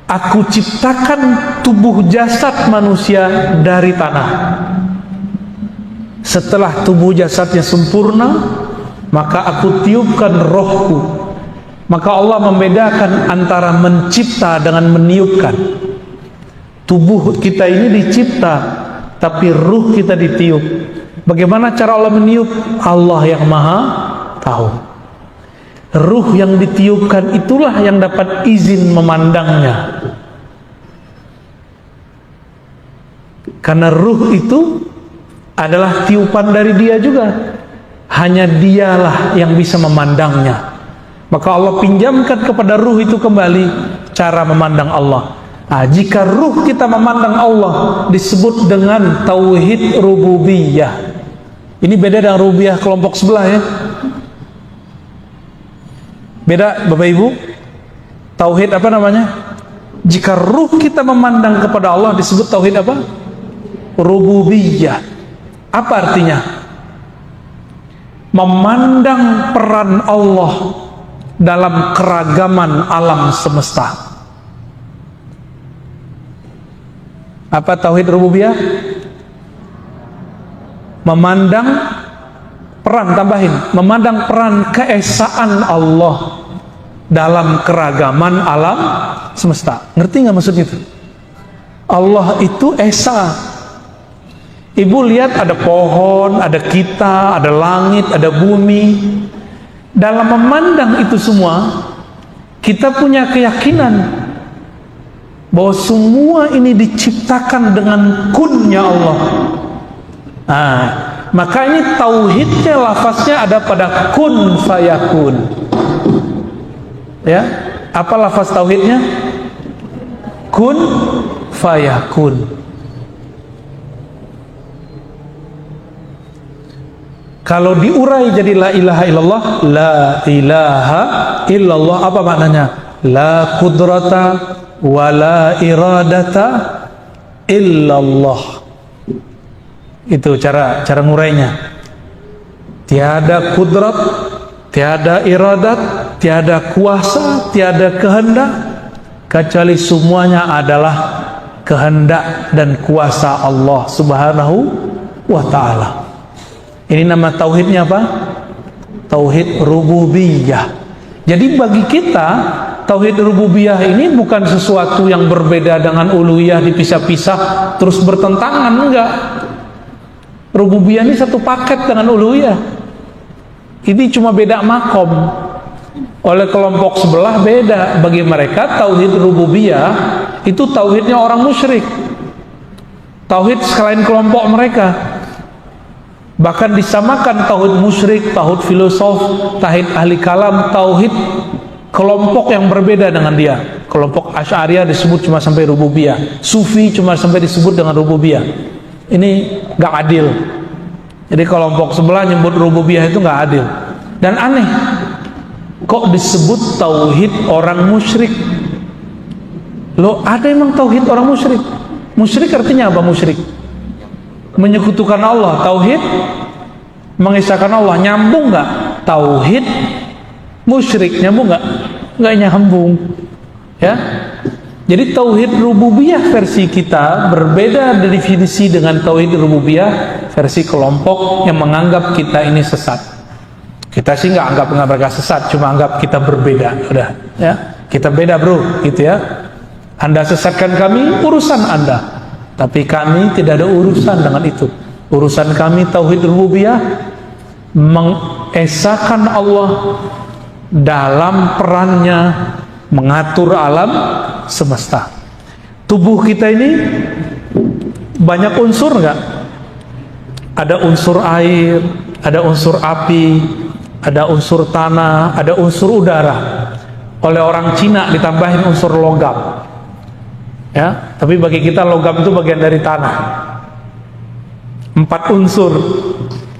aku ciptakan tubuh jasad manusia dari tanah. Setelah tubuh jasadnya sempurna, maka aku tiupkan rohku. Maka Allah membedakan antara mencipta dengan meniupkan. Tubuh kita ini dicipta, tapi ruh kita ditiup. Bagaimana cara Allah meniup? Allah yang maha tahu. Ruh yang ditiupkan itulah yang dapat izin memandangnya. Karena ruh itu adalah tiupan dari Dia juga. Hanya Dialah yang bisa memandangnya. Maka Allah pinjamkan kepada ruh itu kembali cara memandang Allah. Nah, jika ruh kita memandang Allah disebut dengan tauhid rububiyah. Ini beda dengan rububiyah kelompok sebelah ya. Beda Bapak Ibu. Tauhid apa namanya? Jika ruh kita memandang kepada Allah disebut tauhid apa? Rububiyah. Apa artinya? Memandang peran Allah dalam keragaman alam semesta. Apa tauhid rububiyah? Memandang peran, tambahin, memandang peran keesaan Allah dalam keragaman alam semesta. Ngerti nggak maksud itu? Allah itu esa. Ibu lihat ada pohon, ada kita, ada langit, ada bumi. Dalam memandang itu semua, kita punya keyakinan bahwa semua ini diciptakan dengan kunnya Allah. Nah, maka ini tauhidnya, lafaznya ada pada kun fayakun. Ya, apa lafaz tauhidnya? Kun fayakun. Kalau diurai jadi la ilaha illallah, la ilaha illallah apa maknanya? La qudrata wa la iradata illallah. Itu cara ngurainya. Tiada kudrat, tiada iradat, tiada kuasa, tiada kehendak, kecuali semuanya adalah kehendak dan kuasa Allah Subhanahu wa ta'ala. Ini nama tauhidnya apa? Tauhid rububiyah. Jadi bagi kita tauhid rububiyah ini bukan sesuatu yang berbeda dengan uluhiyah dipisah-pisah terus bertentangan, enggak. Rububiyah ini satu paket dengan uluhiyah. Ini cuma beda makom. Oleh kelompok sebelah beda. Bagi mereka tauhid rububiyah itu tauhidnya orang musyrik. Tauhid selain kelompok mereka. Bahkan disamakan tauhid musyrik, tauhid filosof, tauhid ahli kalam, tauhid kelompok yang berbeda dengan dia. Kelompok Asy'ariyah disebut cuma sampai rububiyah, Sufi cuma sampai disebut dengan rububiyah. Ini gak adil. Jadi kelompok sebelah nyebut rububiyah itu gak adil. Dan aneh, kok disebut tauhid orang musyrik? Loh, ada emang tauhid orang musyrik? Musyrik artinya apa musyrik? Menyekutukan Allah. Tauhid mengisahkan Allah. Nyambung nggak? Tauhid musyrik nyambung nggak? Nggak nyambung. Ya. Jadi tauhid rububiyah versi kita berbeda definisi dengan tauhid rububiyah versi kelompok yang menganggap kita ini sesat. Kita sih nggak anggap mereka sesat, cuma anggap kita berbeda. Udah, ya. Kita beda bro, gitu ya. Anda sesatkan kami, urusan Anda. Tapi kami tidak ada urusan dengan itu. Urusan kami tauhid rububiyah, mengesahkan Allah dalam perannya mengatur alam semesta. Tubuh kita ini banyak unsur enggak? Ada unsur air, ada unsur api, ada unsur tanah, ada unsur udara. Oleh orang Cina ditambahin unsur logam. Ya, tapi bagi kita logam itu bagian dari tanah. 4 unsur.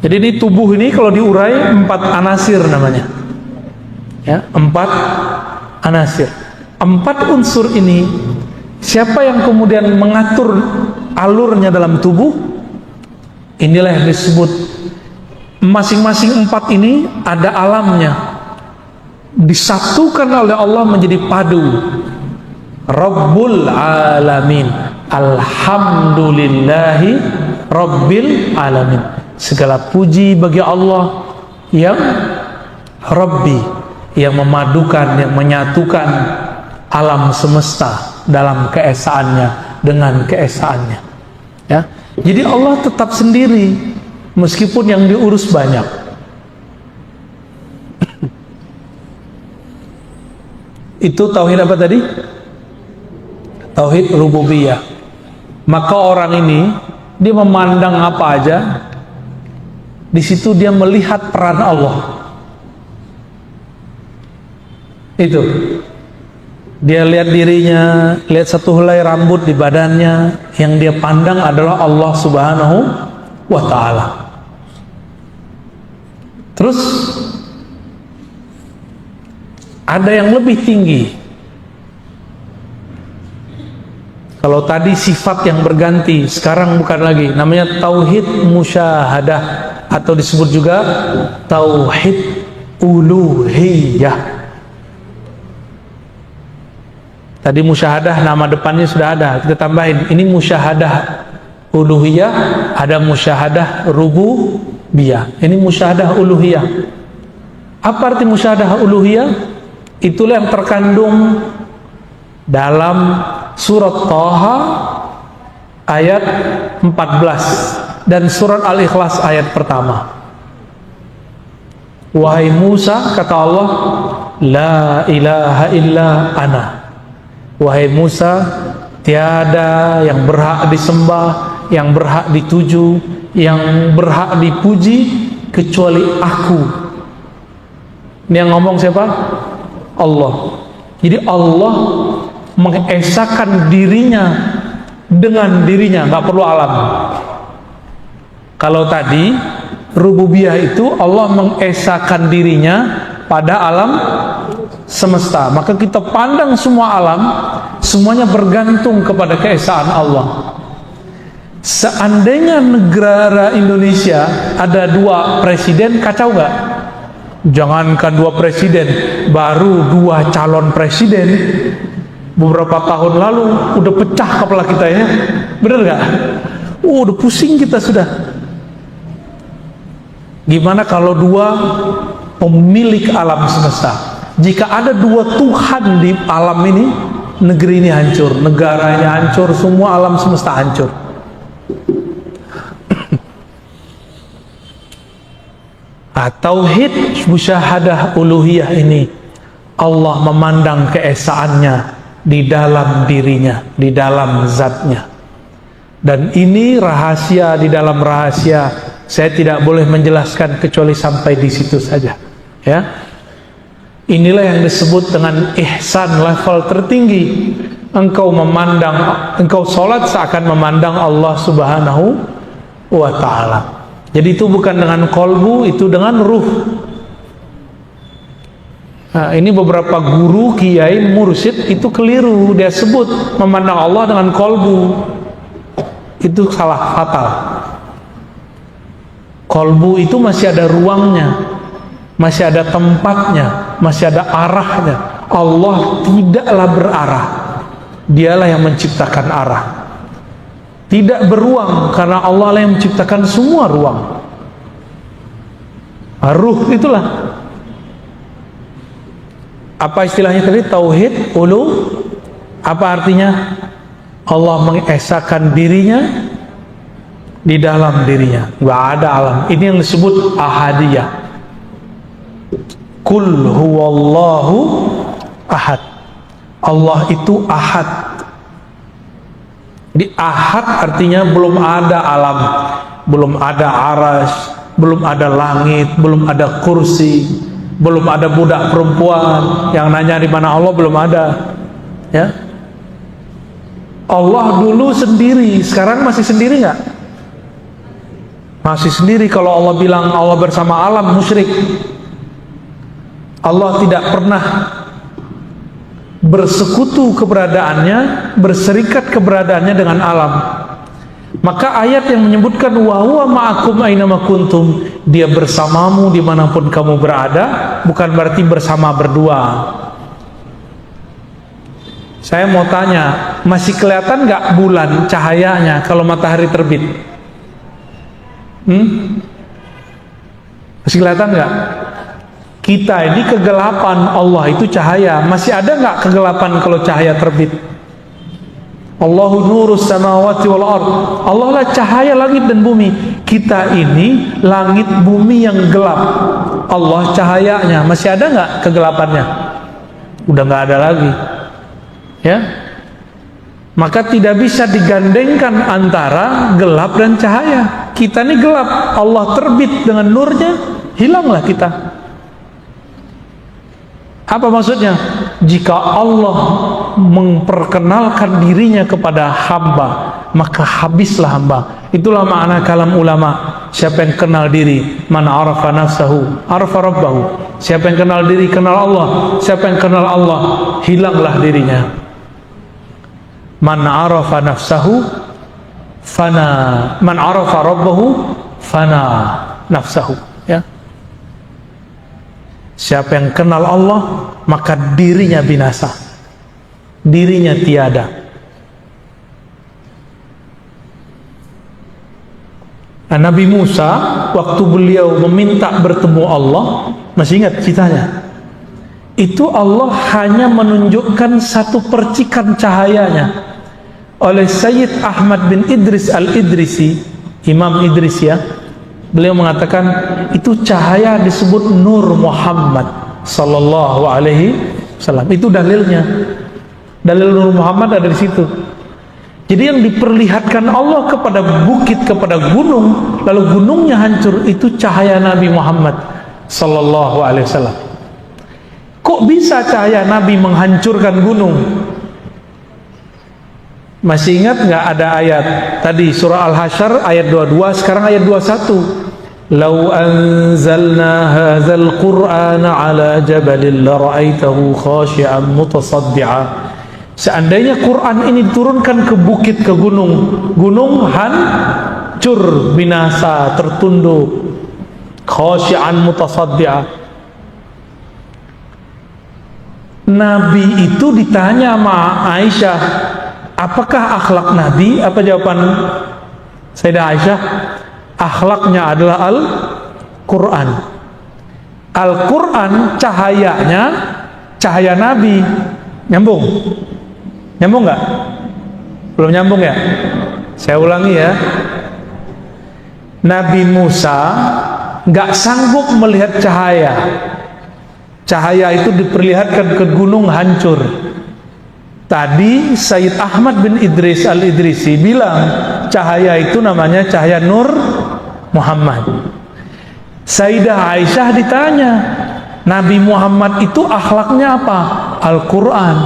Jadi ini tubuh ini kalau diurai 4 anasir namanya. Ya, 4 anasir. 4 unsur ini siapa yang kemudian mengatur alurnya dalam tubuh? Inilah yang disebut masing-masing 4 ini ada alamnya. Disatukan oleh Allah menjadi padu. Rabbul Alamin. Alhamdulillahi Rabbil Alamin. Segala puji bagi Allah yang Rabbi, yang memadukan, yang menyatukan alam semesta dalam keesaannya dengan keesaannya. Ya. Jadi Allah tetap sendiri meskipun yang diurus banyak. Itu tauhid apa tadi? Tauhid rububiyah. Maka orang ini dia memandang apa aja Di situ dia melihat peran Allah. Itu. Dia lihat dirinya, lihat satu helai rambut di badannya, yang dia pandang adalah Allah Subhanahu wa ta'ala. Terus ada yang lebih tinggi. Kalau tadi sifat yang berganti, sekarang bukan lagi, namanya tauhid musyahadah, atau disebut juga tauhid uluhiyah. Tadi musyahadah nama depannya sudah ada, kita tambahin ini musyahadah uluhiyah, ada musyahadah rububiyah. Ini musyahadah uluhiyah. Apa arti musyahadah uluhiyah? Itulah yang terkandung dalam surat Thaha ayat 14 dan surat Al-Ikhlas ayat pertama. Wahai Musa, kata Allah, la ilaha illa ana. Wahai Musa, tiada yang berhak disembah, yang berhak dituju, yang berhak dipuji kecuali aku. Ini yang ngomong siapa? Allah. Jadi Allah mengesakan dirinya dengan dirinya, nggak perlu alam. Kalau tadi rububiyah itu Allah mengesakan dirinya pada alam semesta, maka kita pandang semua alam, semuanya bergantung kepada keesaan Allah. Seandainya negara Indonesia ada 2 presiden, kacau nggak? Jangankan 2 presiden, baru 2 calon presiden beberapa tahun lalu udah pecah kepala kita ya, bener nggak? Udah pusing kita sudah. Gimana kalau 2 pemilik alam semesta? Jika ada 2 Tuhan di alam ini, negeri ini hancur, negara ini hancur, semua alam semesta hancur. Tauhid musyahadah uluhiyah ini, Allah memandang keesaannya di dalam dirinya, di dalam zatnya. Dan ini rahasia di dalam rahasia, saya tidak boleh menjelaskan kecuali sampai di situ saja, ya. Inilah yang disebut dengan ihsan, level tertinggi. Engkau memandang, engkau sholat seakan memandang Allah Subhanahu wa ta'ala. Jadi itu bukan dengan kolbu, itu dengan ruh. Nah, ini beberapa guru, kiai, mursyid itu keliru. Dia sebut memandang Allah dengan kolbu. Itu salah fatal. Kolbu itu masih ada ruangnya, masih ada tempatnya, masih ada arahnya. Allah tidaklah berarah, dialah yang menciptakan arah. Tidak beruang, karena Allah lah yang menciptakan semua ruang. Ruh itulah. Apa istilahnya tadi? Tauhid ulu. Apa artinya? Allah mengesakan dirinya di dalam dirinya, nggak ada alam. Ini yang disebut ahadiyah. Kul huwallahu ahad. Allah itu ahad. Di ahad artinya belum ada alam, belum ada aras, belum ada langit, belum ada kursi, belum ada budak perempuan yang nanya di mana Allah, belum ada. Ya, Allah dulu sendiri, sekarang masih sendiri nggak? Masih sendiri. Kalau Allah bilang Allah bersama alam, musyrik. Allah tidak pernah bersekutu keberadaannya, berserikat keberadaannya dengan alam. Maka ayat yang menyebutkan wa huwa ma'akum ainama kuntum, dia bersamamu dimanapun kamu berada, bukan berarti bersama berdua. Saya mau tanya, masih kelihatan nggak bulan cahayanya kalau matahari terbit? Masih kelihatan nggak? Kita ini kegelapan, Allah itu cahaya. Masih ada nggak kegelapan kalau cahaya terbit? Allahu nurus samawati wal ard. Allah lah cahaya langit dan bumi. Kita ini langit bumi yang gelap, Allah cahayanya. Masih ada nggak kegelapannya? Udah nggak ada lagi. Ya, Maka tidak bisa digandengkan antara gelap dan cahaya. Kita ini gelap, Allah terbit dengan nurnya, hilanglah kita. Apa maksudnya? Jika Allah memperkenalkan dirinya kepada hamba, maka habislah hamba. Itulah makna kalam ulama. Siapa yang kenal diri, man arafa nafsahu arafa rabbahu. Siapa yang kenal diri, kenal Allah. Siapa yang kenal Allah, hilanglah dirinya. Man arafa nafsahu fana, man arafa rabbahu fana nafsahu, ya. Siapa yang kenal Allah, maka dirinya binasa, dirinya tiada. Nah, Nabi Musa waktu beliau meminta bertemu Allah, masih ingat ceritanya? Itu Allah hanya menunjukkan satu percikan cahayanya. Oleh Sayyid Ahmad bin Idris al-Idrisi, Imam Idris, ya, beliau mengatakan itu cahaya disebut Nur Muhammad sallallahu alaihi wasallam. Itu dalilnya. Dalil Nur Muhammad ada di situ. Jadi yang diperlihatkan Allah kepada bukit, kepada gunung, lalu gunungnya hancur, itu cahaya Nabi Muhammad sallallahu alaihi wasallam. Kok bisa cahaya Nabi menghancurkan gunung? Masih ingat nggak ada ayat tadi surah Al-Hasyr ayat 22, sekarang ayat 21. Lau anzalna hadzal qur'ana ala jabalin la ra'aitahu khashi'an mutasaddi'a. Seandainya Quran ini diturunkan ke bukit, ke gunung, gunung hancur, binasa, tertunduk, khashi'an mutasaddi'a. Nabi itu ditanya sama Aisyah, apakah akhlak Nabi? Apa jawaban Sayyidah Aisyah? Akhlaknya adalah Al-Quran. Al-Quran cahayanya cahaya Nabi. Nyambung? Nyambung nggak? Belum nyambung ya? Saya ulangi ya. Nabi Musa nggak sanggup melihat cahaya. Cahaya itu diperlihatkan ke gunung hancur. Tadi Sayyid Ahmad bin Idris al-Idrisi bilang cahaya itu namanya cahaya Nur Muhammad. Sayyidah Aisyah ditanya, Nabi Muhammad itu akhlaknya apa? Al-Quran.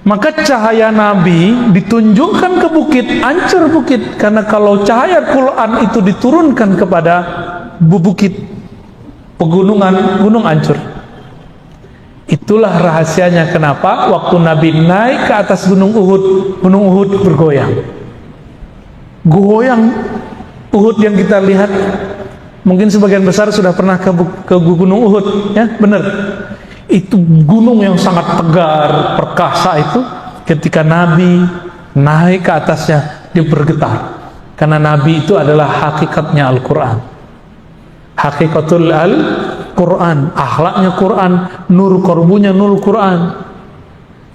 Maka cahaya Nabi ditunjukkan ke bukit, hancur bukit. Karena kalau cahaya Quran itu diturunkan kepada bukit, pegunungan, gunung hancur. Itulah rahasianya kenapa waktu Nabi naik ke atas gunung Uhud bergoyang. Goyang Uhud yang kita lihat, mungkin sebagian besar sudah pernah ke gunung Uhud, ya, benar. Itu gunung yang sangat tegar, perkasa itu, ketika Nabi naik ke atasnya, dia bergetar. Karena Nabi itu adalah hakikatnya Al-Quran. Hakikatul Al-Quran, akhlaknya Quran, nur korbunya nur Quran.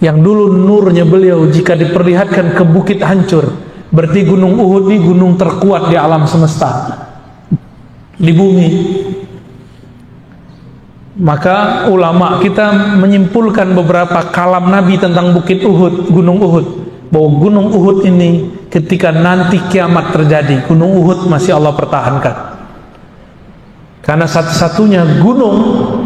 Yang dulu nurnya beliau jika diperlihatkan ke bukit hancur, berarti gunung Uhud ini gunung terkuat di alam semesta, di bumi. Maka ulama kita menyimpulkan beberapa kalam Nabi tentang bukit Uhud, gunung Uhud, bahwa gunung Uhud ini ketika nanti kiamat terjadi, gunung Uhud masih Allah pertahankan. Karena satu-satunya gunung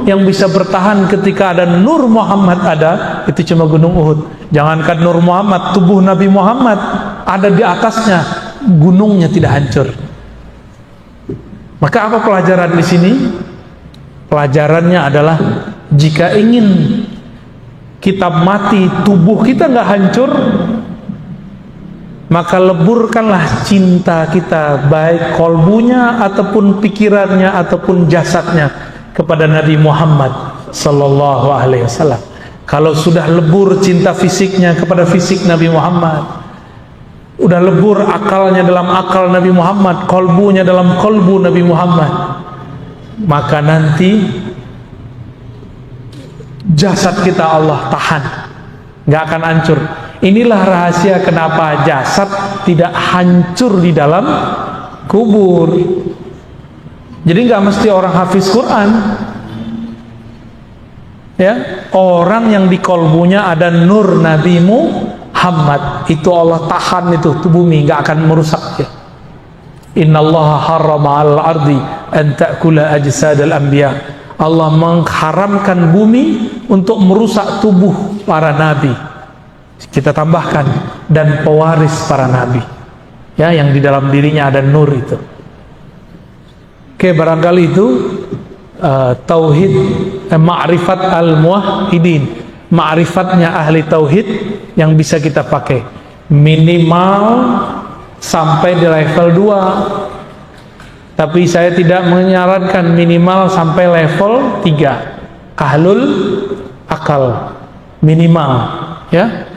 yang bisa bertahan ketika ada Nur Muhammad ada, itu cuma gunung Uhud. Jangankan Nur Muhammad, tubuh Nabi Muhammad ada di atasnya, gunungnya tidak hancur. Maka apa pelajaran di sini? Pelajarannya adalah jika ingin kita mati, tubuh kita nggak hancur, maka leburkanlah cinta kita, baik kolbunya ataupun pikirannya ataupun jasadnya kepada Nabi Muhammad sallallahu alaihi wasallam. Kalau sudah lebur cinta fisiknya kepada fisik Nabi Muhammad, udah lebur akalnya dalam akal Nabi Muhammad, kolbunya dalam kolbu Nabi Muhammad, maka nanti jasad kita Allah tahan, nggak akan hancur. Inilah rahasia kenapa jasad tidak hancur di dalam kubur. Jadi nggak mesti orang hafiz Quran, ya, orang yang di kolbunya ada nur Nabi hamad, itu Allah tahan itu bumi, nggak akan merusak ya. Innallaha harrama 'alal ardi an ta'kula ajsadal anbiya. Allah mengharamkan bumi untuk merusak tubuh para nabi. Kita tambahkan dan pewaris para nabi. Ya, yang di dalam dirinya ada nur itu. Oke, barangkali itu tauhid, ma'rifat al-muwahhidin, ma'rifatnya ahli tauhid yang bisa kita pakai. Minimal sampai di level 2. Tapi saya tidak menyarankan minimal sampai level 3. Ahlul akal minimal, ya.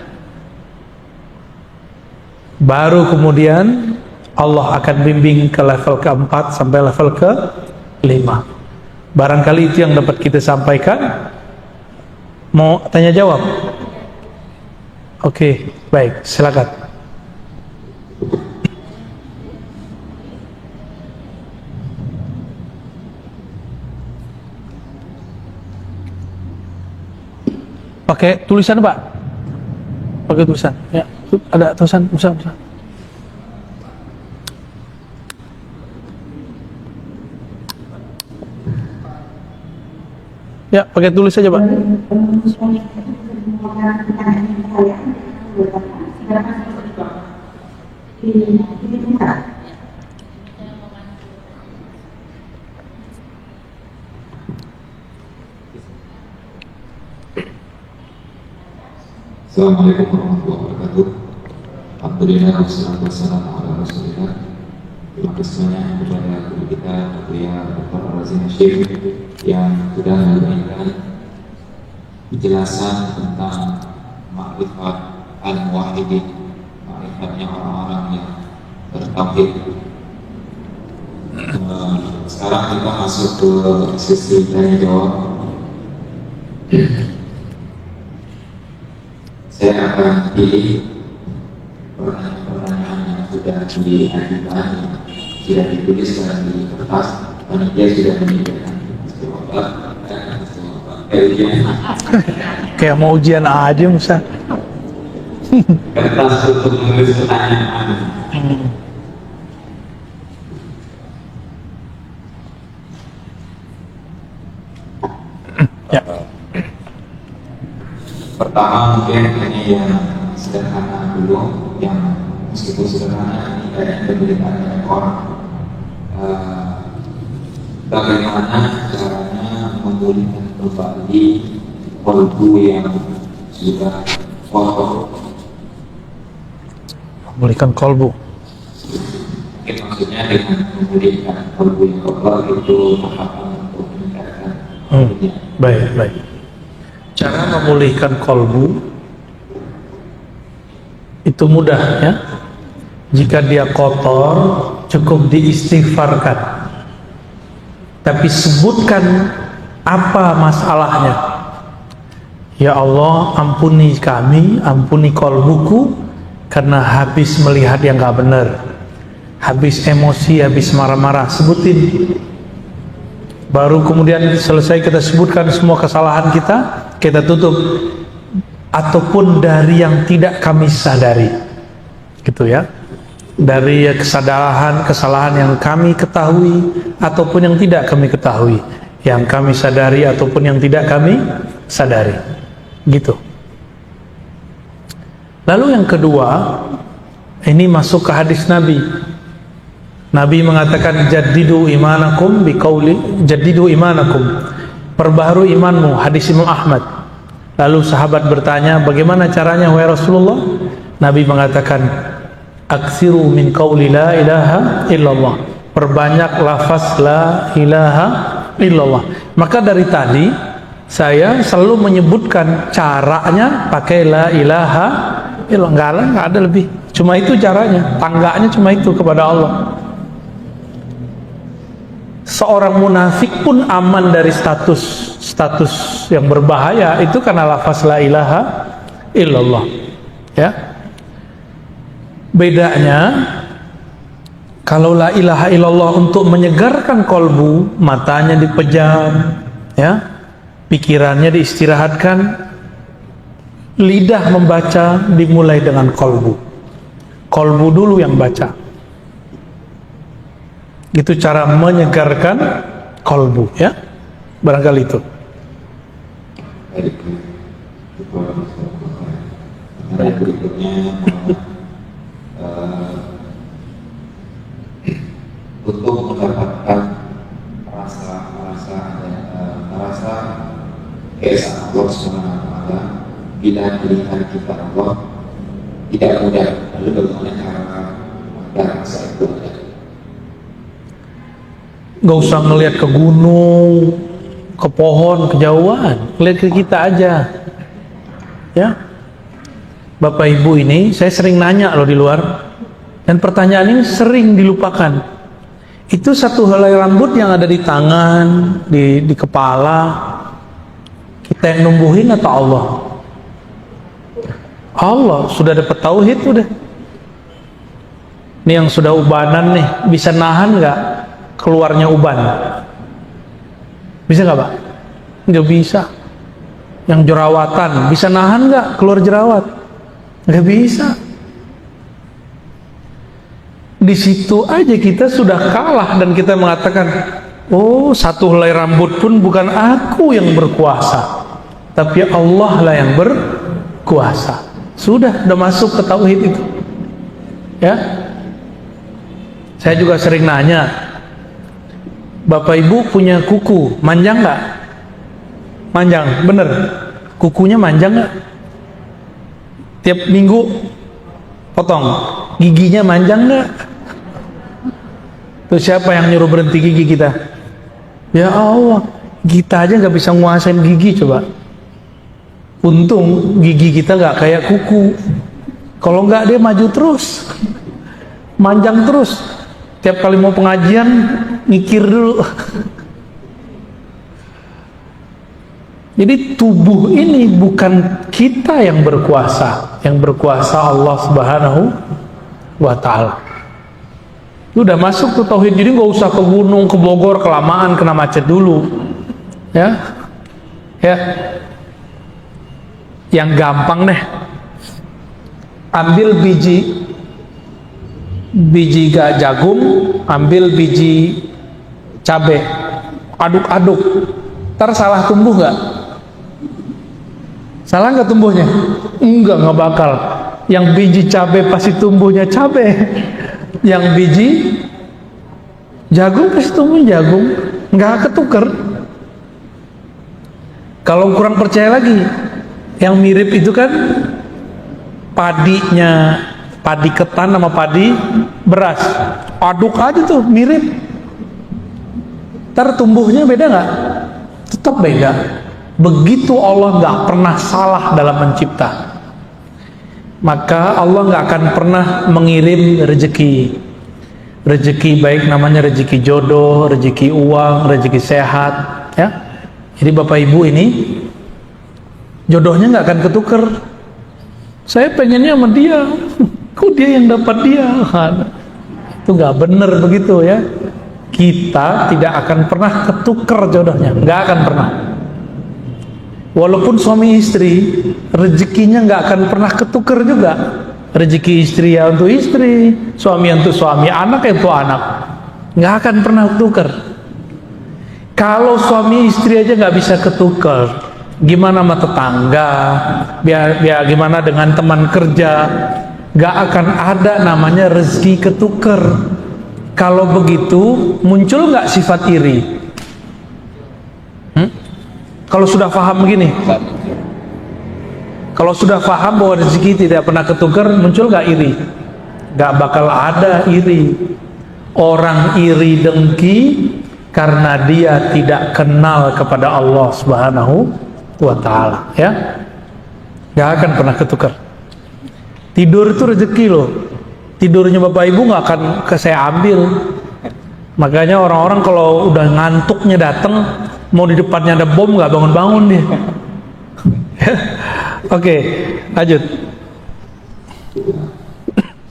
Baru kemudian Allah akan bimbing ke level ke-4 sampai level ke-5. Barangkali itu yang dapat kita sampaikan. Mau tanya jawab? Oke, baik, silakan. Pakai tulisan, Pak? Pakai tulisan. Ya, ada tulisan, bisa. Ya, pakai tulis saja, Pak. Assalamualaikum warahmatullahi wabarakatuh. Alhamdulillah wassalatu wassalamu ala Rasulillah. Terima kasih banyak kepada guru kita Buya Dr. Al-Razim Hashim yang sudah memberikan penjelasan tentang ma'rifat al-muwahhidin, ma'rifatnya orang-orang yang bertauhid. Sekarang kita masuk ke sesi tanya jawab. Saya akan pilih pertanyaan-pertanyaan yang sudah diajukan, sudah dituliskan di kertas, panitia sudah menyediakan jawaban. Kayak mau ujian aja, Musa. Kertas untuk menulis pertanyaan. Ya. Pertama mungkin ini yang sederhana dulu, yang meskipun sederhana ini kayak diberikan oleh orang. Bagaimana caranya memulihkan kembali kolbu yang sudah kotor? Memulihkan kolbu. Mungkin maksudnya dengan memulihkan kolbu yang kotor itu tahapan untuk meningkatkan kolbunya. Baik. Cara memulihkan kolbu itu mudah ya. Jika dia kotor, cukup diistighfarkan. Tapi sebutkan apa masalahnya. Ya Allah, ampuni kami, ampuni kolbuku karena habis melihat yang gak benar, habis emosi, habis marah-marah. Sebutin. Baru kemudian selesai kita sebutkan semua kesalahan kita tutup. Ataupun dari yang tidak kami sadari, gitu ya. Dari kesalahan yang kami ketahui ataupun yang tidak kami ketahui, yang kami sadari ataupun yang tidak kami sadari, gitu. Lalu yang kedua, ini masuk ke hadis Nabi. Nabi mengatakan jaddidu imanakum biqauli jaddidu imanakum, perbaharui imanmu, hadis Imam Ahmad. Lalu sahabat bertanya, bagaimana caranya wahai Rasulullah? Nabi mengatakan, aksiru min qauli la ilaha illallah, perbanyak lafaz la ilaha illallah. Maka dari tadi saya selalu menyebutkan caranya pakai la ilaha illallah, nggak ada lebih, cuma itu caranya, tangganya cuma itu kepada Allah. Seorang munafik pun aman dari status yang berbahaya itu karena lafaz la ilaha illallah, ya. Bedanya kalau la ilaha illallah untuk menyegarkan kolbu, matanya dipejam, ya, pikirannya diistirahatkan, lidah membaca dimulai dengan kolbu. Kolbu dulu yang baca. Itu cara menyegarkan kolbu, ya. Barangkali itu. Baik, yang berikutnya untuk mendapatkan merasa keesaan Allah SWT bila melihat kita Allah tidak mudah. Lalu bagaimana cara mengajar rasa itu ada? Gak usah ngelihat ke gunung, ke pohon, kejauhan, lihat ke kita aja, ya. Bapak Ibu ini, saya sering nanya loh di luar, dan pertanyaan ini sering dilupakan. Itu satu helai rambut yang ada di tangan, di kepala, kita yang numbuhin atau Allah? Allah. Sudah dapat tauhid udah. Ini yang sudah ubanan nih, bisa nahan nggak keluarnya uban? Bisa nggak Pak? Nggak bisa. Yang jerawatan, bisa nahan nggak keluar jerawat? Nggak bisa. Di situ aja kita sudah kalah dan kita mengatakan, oh, satu helai rambut pun bukan aku yang berkuasa, tapi Allah lah yang berkuasa. Sudah masuk ke tauhid itu, ya. Saya juga sering nanya, Bapak Ibu punya kuku, manjang nggak? Manjang, bener. Kukunya manjang nggak? Tiap minggu potong. Giginya manjang nggak? Tuh siapa yang nyuruh berhenti gigi kita? Ya Allah, kita aja nggak bisa nguasain gigi coba. Untung gigi kita nggak kayak kuku. Kalau nggak dia maju terus, manjang terus. Tiap kali mau pengajian mikir dulu. Jadi tubuh ini bukan kita yang berkuasa, yang berkuasa Allah Subhanahu wa Ta'ala. Udah masuk ke tauhid, jadi nggak usah ke gunung, ke Bogor, kelamaan kena macet dulu, ya. Yang gampang deh, ambil biji jagung, ambil biji cabai, aduk-aduk, ntar salah tumbuh nggak? Salah nggak tumbuhnya? Nggak bakal. Yang biji cabai pasti tumbuhnya cabai, yang biji jagung pasti tumbuh jagung, nggak ketuker. Kalau kurang percaya lagi, yang mirip itu kan padinya, padi ketan sama padi beras, aduk aja tuh mirip. Ntar tumbuhnya beda nggak? Tetap beda. Begitu Allah nggak pernah salah dalam mencipta, maka Allah nggak akan pernah mengirim rezeki baik namanya rezeki jodoh, rezeki uang, rezeki sehat, ya. Jadi Bapak Ibu ini jodohnya nggak akan ketuker. Saya pengennya sama dia, kok dia yang dapat dia? Itu nggak bener begitu, ya. Kita tidak akan pernah ketuker jodohnya, nggak akan pernah. Walaupun suami istri, rezekinya nggak akan pernah ketuker juga. Rezeki istri ya untuk istri, suami untuk suami, anak ya untuk anak, nggak akan pernah ketuker. Kalau suami istri aja nggak bisa ketuker, gimana sama tetangga? Biar gimana dengan teman kerja? Nggak akan ada namanya rezeki ketuker. Kalau begitu, muncul nggak sifat iri? Kalau sudah paham begini, kalau sudah paham bahwa rezeki tidak pernah ketukar, muncul nggak iri? Nggak bakal ada iri. Orang iri dengki karena dia tidak kenal kepada Allah Subhanahu wa Ta'ala, ya. Nggak akan pernah ketukar. Tidur itu rezeki loh. Tidurnya Bapak Ibu nggak akan saya ambil. Makanya orang-orang kalau udah ngantuknya datang, mau di depannya ada bom nggak bangun-bangun dia. Oke, lanjut.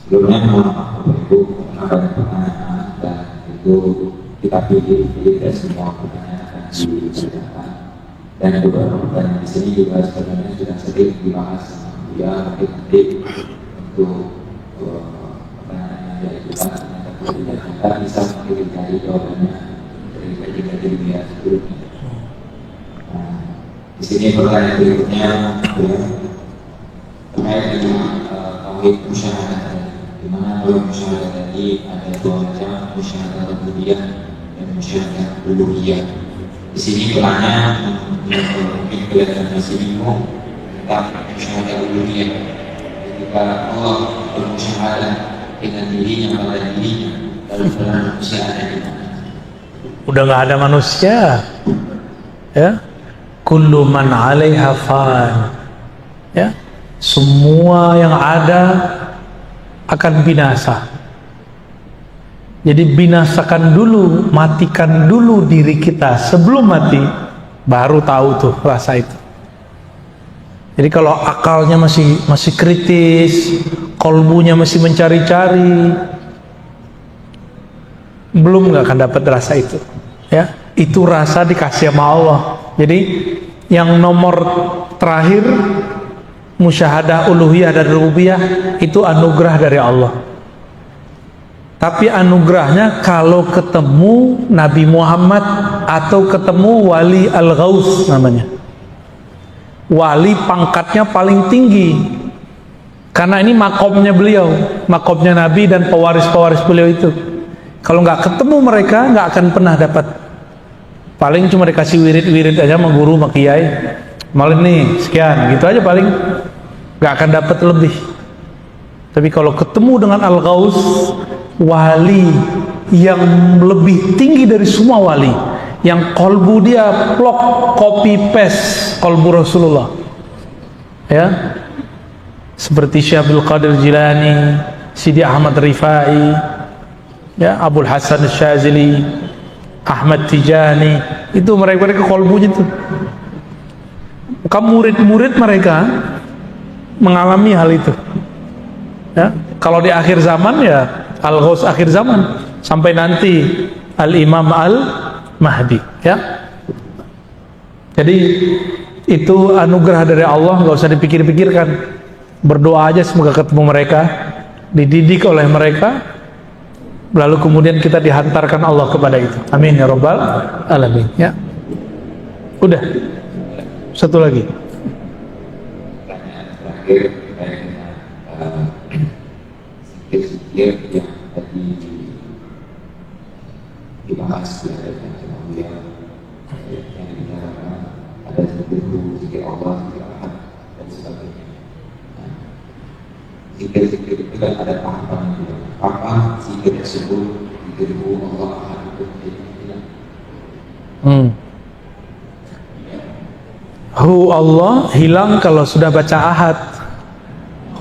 Sebelumnya mohon maaf Bapak Ibu karena banyak pertanyaan dan itu kita pilih dari semua pertanyaan yang disampaikan Dan beberapa pertanyaan di sini juga sebenarnya sudah sering dibahas sama dia, mungkin nanti untuk pertanyaan yang diajukan ternyata bisa mungkin dari jawabannya dari kajian dia sebelumnya. Nah, di sini pertanyaan berikutnya terkait dengan tauhid musyahadah, di mana tauhid musyahadah tadi ada dua macam, musyahadah rububiyah dan musyahadah uluhiyah. Di sini perannya mungkin kelihatan masih bingung tentang musyahadah uluhiyah. Ketika Allah bermusyahadah dengan dirinya pada dirinya, lalu dalam manusia ada di mana? Udah nggak ada manusia, ya. Kullu man 'alaiha fan, ya. Semua yang ada akan binasa. Jadi binasakan dulu, matikan dulu diri kita sebelum mati, baru tahu tuh rasa itu. Jadi kalau akalnya masih kritis, kolbunya masih mencari-cari, belum nggak akan dapat rasa itu. Ya, itu rasa dikasih sama Allah. Jadi yang nomor terakhir musyahadah uluhiyah dan rububiyah itu anugerah dari Allah. Tapi anugerahnya kalau ketemu Nabi Muhammad atau ketemu Wali Al-Ghaus namanya. Wali pangkatnya paling tinggi. Karena ini makomnya beliau, makomnya Nabi dan pewaris-pewaris beliau itu. Kalau nggak ketemu mereka nggak akan pernah dapat. Paling cuma dikasih wirid-wirid aja sama guru, sama kiai. Malam nih sekian, gitu aja paling. Nggak akan dapat lebih. Tapi kalau ketemu dengan Al-Ghaus, wali yang lebih tinggi dari semua wali, yang kolbu dia plok copy paste kolbu Rasulullah, ya, seperti Syekh Abdul Qadir Jilani, Sidi Ahmad Rifai, ya, Abul Hasan Syazili, Ahmad Tijani, itu mereka kolbunya tuh. Murid-murid mereka mengalami hal itu. Ya, kalau di akhir zaman ya Al-Ghaus akhir zaman sampai nanti Al-Imam Al-Mahdi, ya. Jadi itu anugerah dari Allah, nggak usah dipikir-pikirkan. Berdoa aja semoga ketemu mereka, dididik oleh mereka, lalu kemudian kita dihantarkan Allah kepada itu. Amin ya rabbal alamin, ya. Udah. Satu lagi. Pertanyaan terakhir terkait dengan zikir yang tadi dibahas di hadapan beliau, yang dibicarakan ada zikir Allah, zikir Ahad dan sebagainya. Nah, zikir-zikir itu kan ada tahapan juga. Apa zikir tersebut? Zikir Allah Ahad itu tidak? Hu Allah hilang kalau sudah baca ahad.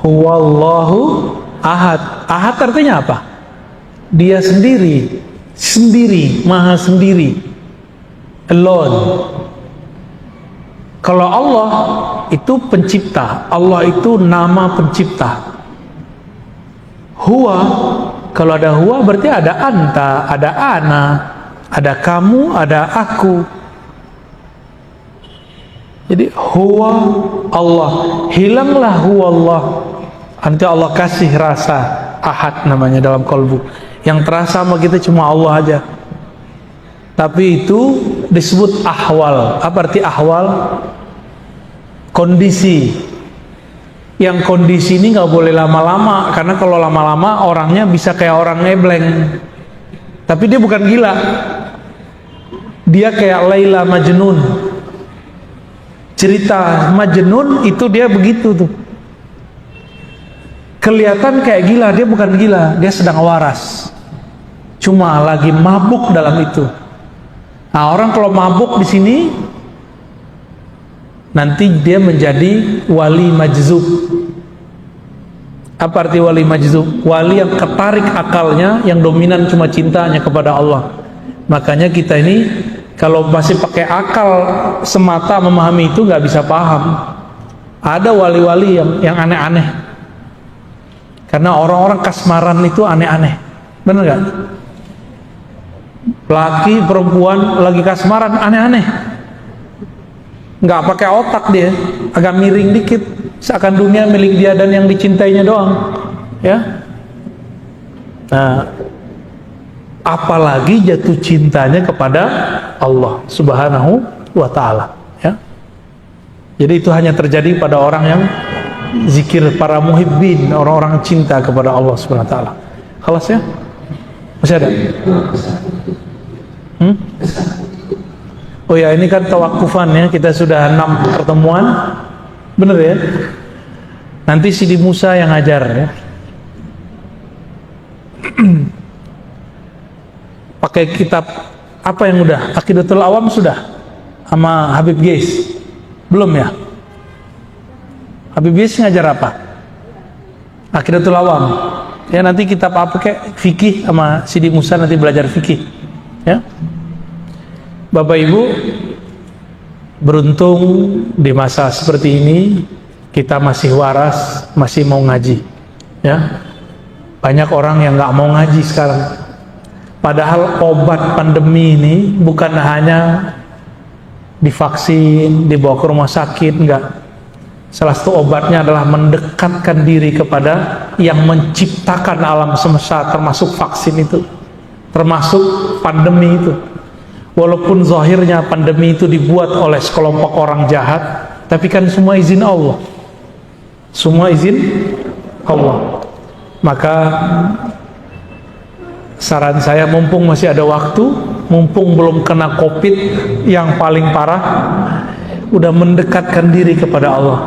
Huwallahu ahad. Ahad artinya apa? Dia sendiri, maha sendiri, alone. Kalau Allah itu pencipta, Allah itu nama pencipta. Huwa, kalau ada huwa berarti ada anta, ada ana, ada kamu, ada aku. Jadi huwa Allah, hilanglah huwa Allah. Nanti Allah kasih rasa ahad namanya dalam kolbu. Yang terasa sama kita cuma Allah aja. Tapi itu disebut ahwal. Apa arti ahwal? Kondisi. Yang kondisi ini nggak boleh lama-lama, karena kalau lama-lama orangnya bisa kayak orang ngebleng. Tapi dia bukan gila. Dia kayak Laila Majnun. Cerita Majnun itu dia begitu tuh. Kelihatan kayak gila, dia bukan gila, dia sedang waras. Cuma lagi mabuk dalam itu. Nah, orang kalau mabuk di sini nanti dia menjadi wali majzub. Apa arti wali majzub? Wali yang ketarik akalnya, yang dominan cuma cintanya kepada Allah. Makanya kita ini kalau masih pakai akal semata memahami itu nggak bisa paham. Ada wali-wali yang aneh-aneh. Karena orang-orang kasmaran itu aneh-aneh. Benar nggak? Laki perempuan lagi kasmaran aneh-aneh. nggak pakai otak dia, agak miring dikit, seakan dunia milik dia dan yang dicintainya doang, ya. Nah, apalagi jatuh cintanya kepada Allah Subhanahu wa Ta'ala, ya. Jadi itu hanya terjadi pada orang yang zikir, para muhibbin, orang-orang cinta kepada Allah Subhanahu wa Ta'ala. Khalas ya? Masih ada? Oh ya, ini kan tawakufan ya, kita sudah 6 pertemuan, bener ya? Nanti Sidi Musa yang ngajar ya. Pakai kitab apa yang udah? Aqidatul Awam sudah? Sama Habib Geis? Belum ya? Habib Geis ngajar apa? Aqidatul Awam. Ya, nanti kitab apa kayak fikih sama Sidi Musa nanti belajar fikih. Ya. Bapak Ibu, beruntung di masa seperti ini kita masih waras, masih mau ngaji. Ya. Banyak orang yang nggak mau ngaji sekarang. Padahal obat pandemi ini bukan hanya divaksin, dibawa ke rumah sakit, enggak. Salah satu obatnya adalah mendekatkan diri kepada yang menciptakan alam semesta, termasuk vaksin itu, termasuk pandemi itu. Walaupun zahirnya pandemi itu dibuat oleh sekelompok orang jahat, tapi kan semua izin Allah. Semua izin Allah. Maka saran saya, mumpung masih ada waktu, mumpung belum kena COVID yang paling parah, udah mendekatkan diri kepada Allah.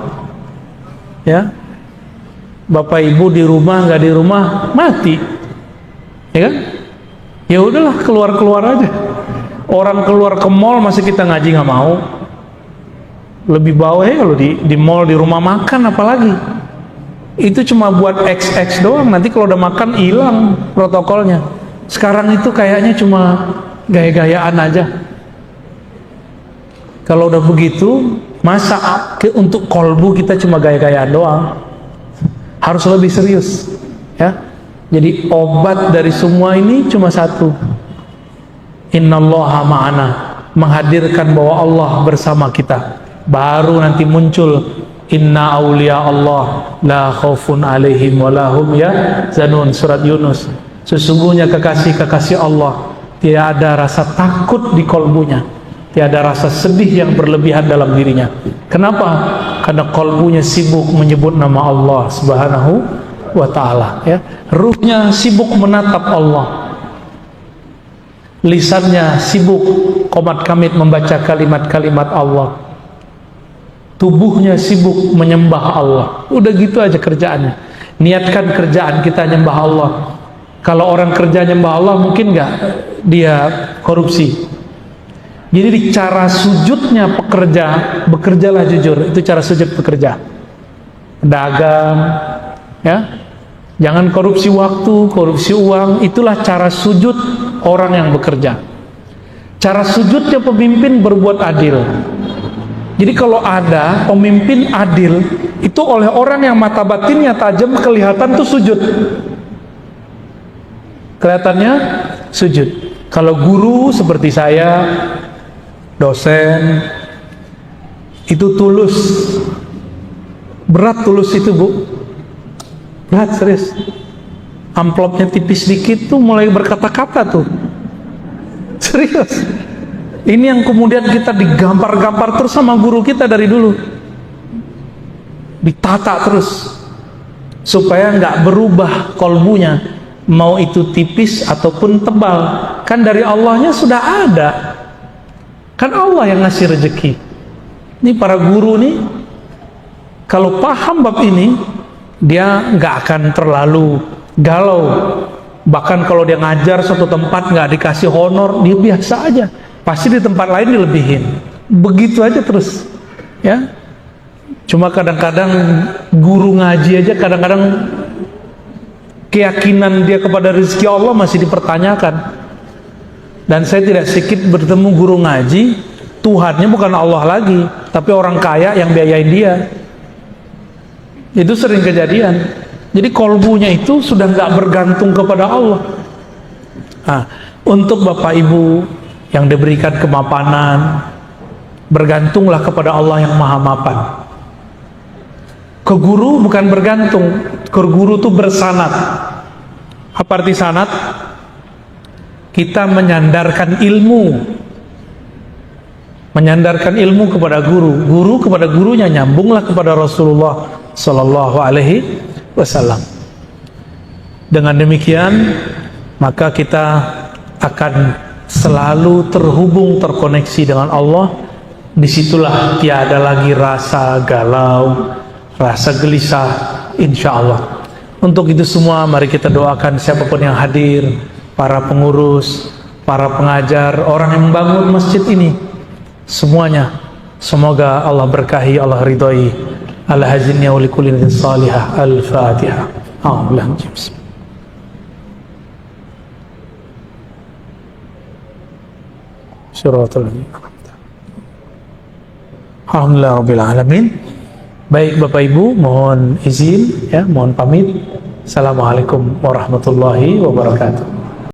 Ya, Bapak Ibu di rumah nggak di rumah mati, ya kan? Ya udahlah, keluar aja. Orang keluar ke mall masih kita ngaji nggak mau. Lebih bawah ya kalau di mall, di rumah makan apalagi. Itu cuma buat XX doang. Nanti kalau udah makan hilang protokolnya. Sekarang itu kayaknya cuma gaya-gayaan aja. Kalau udah begitu, masa untuk kolbu kita cuma gaya-gayaan doang? Harus lebih serius, ya. Jadi obat dari semua ini cuma satu. Innallaha ma'ana, menghadirkan bahwa Allah bersama kita. Baru nanti muncul inna awliya Allah la khaufun alaihim wa lahum yahzanun, surat Yunus. Sesungguhnya kekasih-kekasih Allah tidak ada rasa takut di kolbunya, tidak ada rasa sedih yang berlebihan dalam dirinya. Kenapa? Karena kolbunya sibuk menyebut nama Allah Subhanahu wa Ta'ala, ya. Ruhnya sibuk menatap Allah, lisannya sibuk qomat kamit membaca kalimat-kalimat Allah, tubuhnya sibuk menyembah Allah. Udah gitu aja kerjaannya. Niatkan kerjaan kita nyembah Allah. Kalau orang kerja nyembah Allah, mungkin nggak dia korupsi. Jadi di cara sujudnya pekerja, bekerjalah jujur. Itu cara sujud pekerja. Dagang, ya. Jangan korupsi waktu, korupsi uang. Itulah cara sujud orang yang bekerja. Cara sujudnya pemimpin berbuat adil. Jadi kalau ada pemimpin adil, itu oleh orang yang mata batinnya tajam, kelihatan tuh sujud. Kelihatannya sujud. Kalau guru seperti saya, dosen, itu tulus. Berat tulus itu, Bu. Berat, serius. Amplopnya tipis dikit tuh mulai berkata-kata tuh. Serius. Ini yang kemudian kita digampar-gampar terus sama guru kita dari dulu. Ditata terus. Supaya nggak berubah kolbunya. Mau itu tipis ataupun tebal. Kan dari Allahnya sudah ada. Kan Allah yang ngasih rezeki. Ini para guru nih, kalau paham bab ini, dia nggak akan terlalu galau. Bahkan kalau dia ngajar suatu tempat nggak dikasih honor, dia biasa aja. Pasti di tempat lain dilebihin. Begitu aja terus, ya. Cuma kadang-kadang guru ngaji aja kadang-kadang keyakinan dia kepada rezeki Allah masih dipertanyakan. Dan saya tidak sedikit bertemu guru ngaji, Tuhannya bukan Allah lagi, tapi orang kaya yang biayain dia. Itu sering kejadian. Jadi kolbunya itu sudah nggak bergantung kepada Allah. Nah, untuk Bapak Ibu yang diberikan kemapanan, Bergantunglah kepada Allah yang Maha Mapan. Ke guru bukan bergantung, ke guru itu bersanad. Apa arti sanad? Kita menyandarkan ilmu, kepada guru, guru kepada gurunya, nyambunglah kepada Rasulullah Sallallahu Alaihi Wasallam. Dengan demikian, maka kita akan selalu terhubung, terkoneksi dengan Allah. Disitulah tiada lagi rasa galau, rasa gelisah, insya Allah. Untuk itu semua, mari kita doakan siapapun yang hadir, para pengurus, para pengajar, orang yang membangun masjid ini, semuanya, semoga Allah berkahi, Allah ridhoi. Al-hazinnya wa likulli salihah. Al-Fatihah. Alhamdulillah Rabbil Alamin. Baik Bapak Ibu, mohon izin, mohon pamit. Assalamualaikum warahmatullahi wabarakatuh.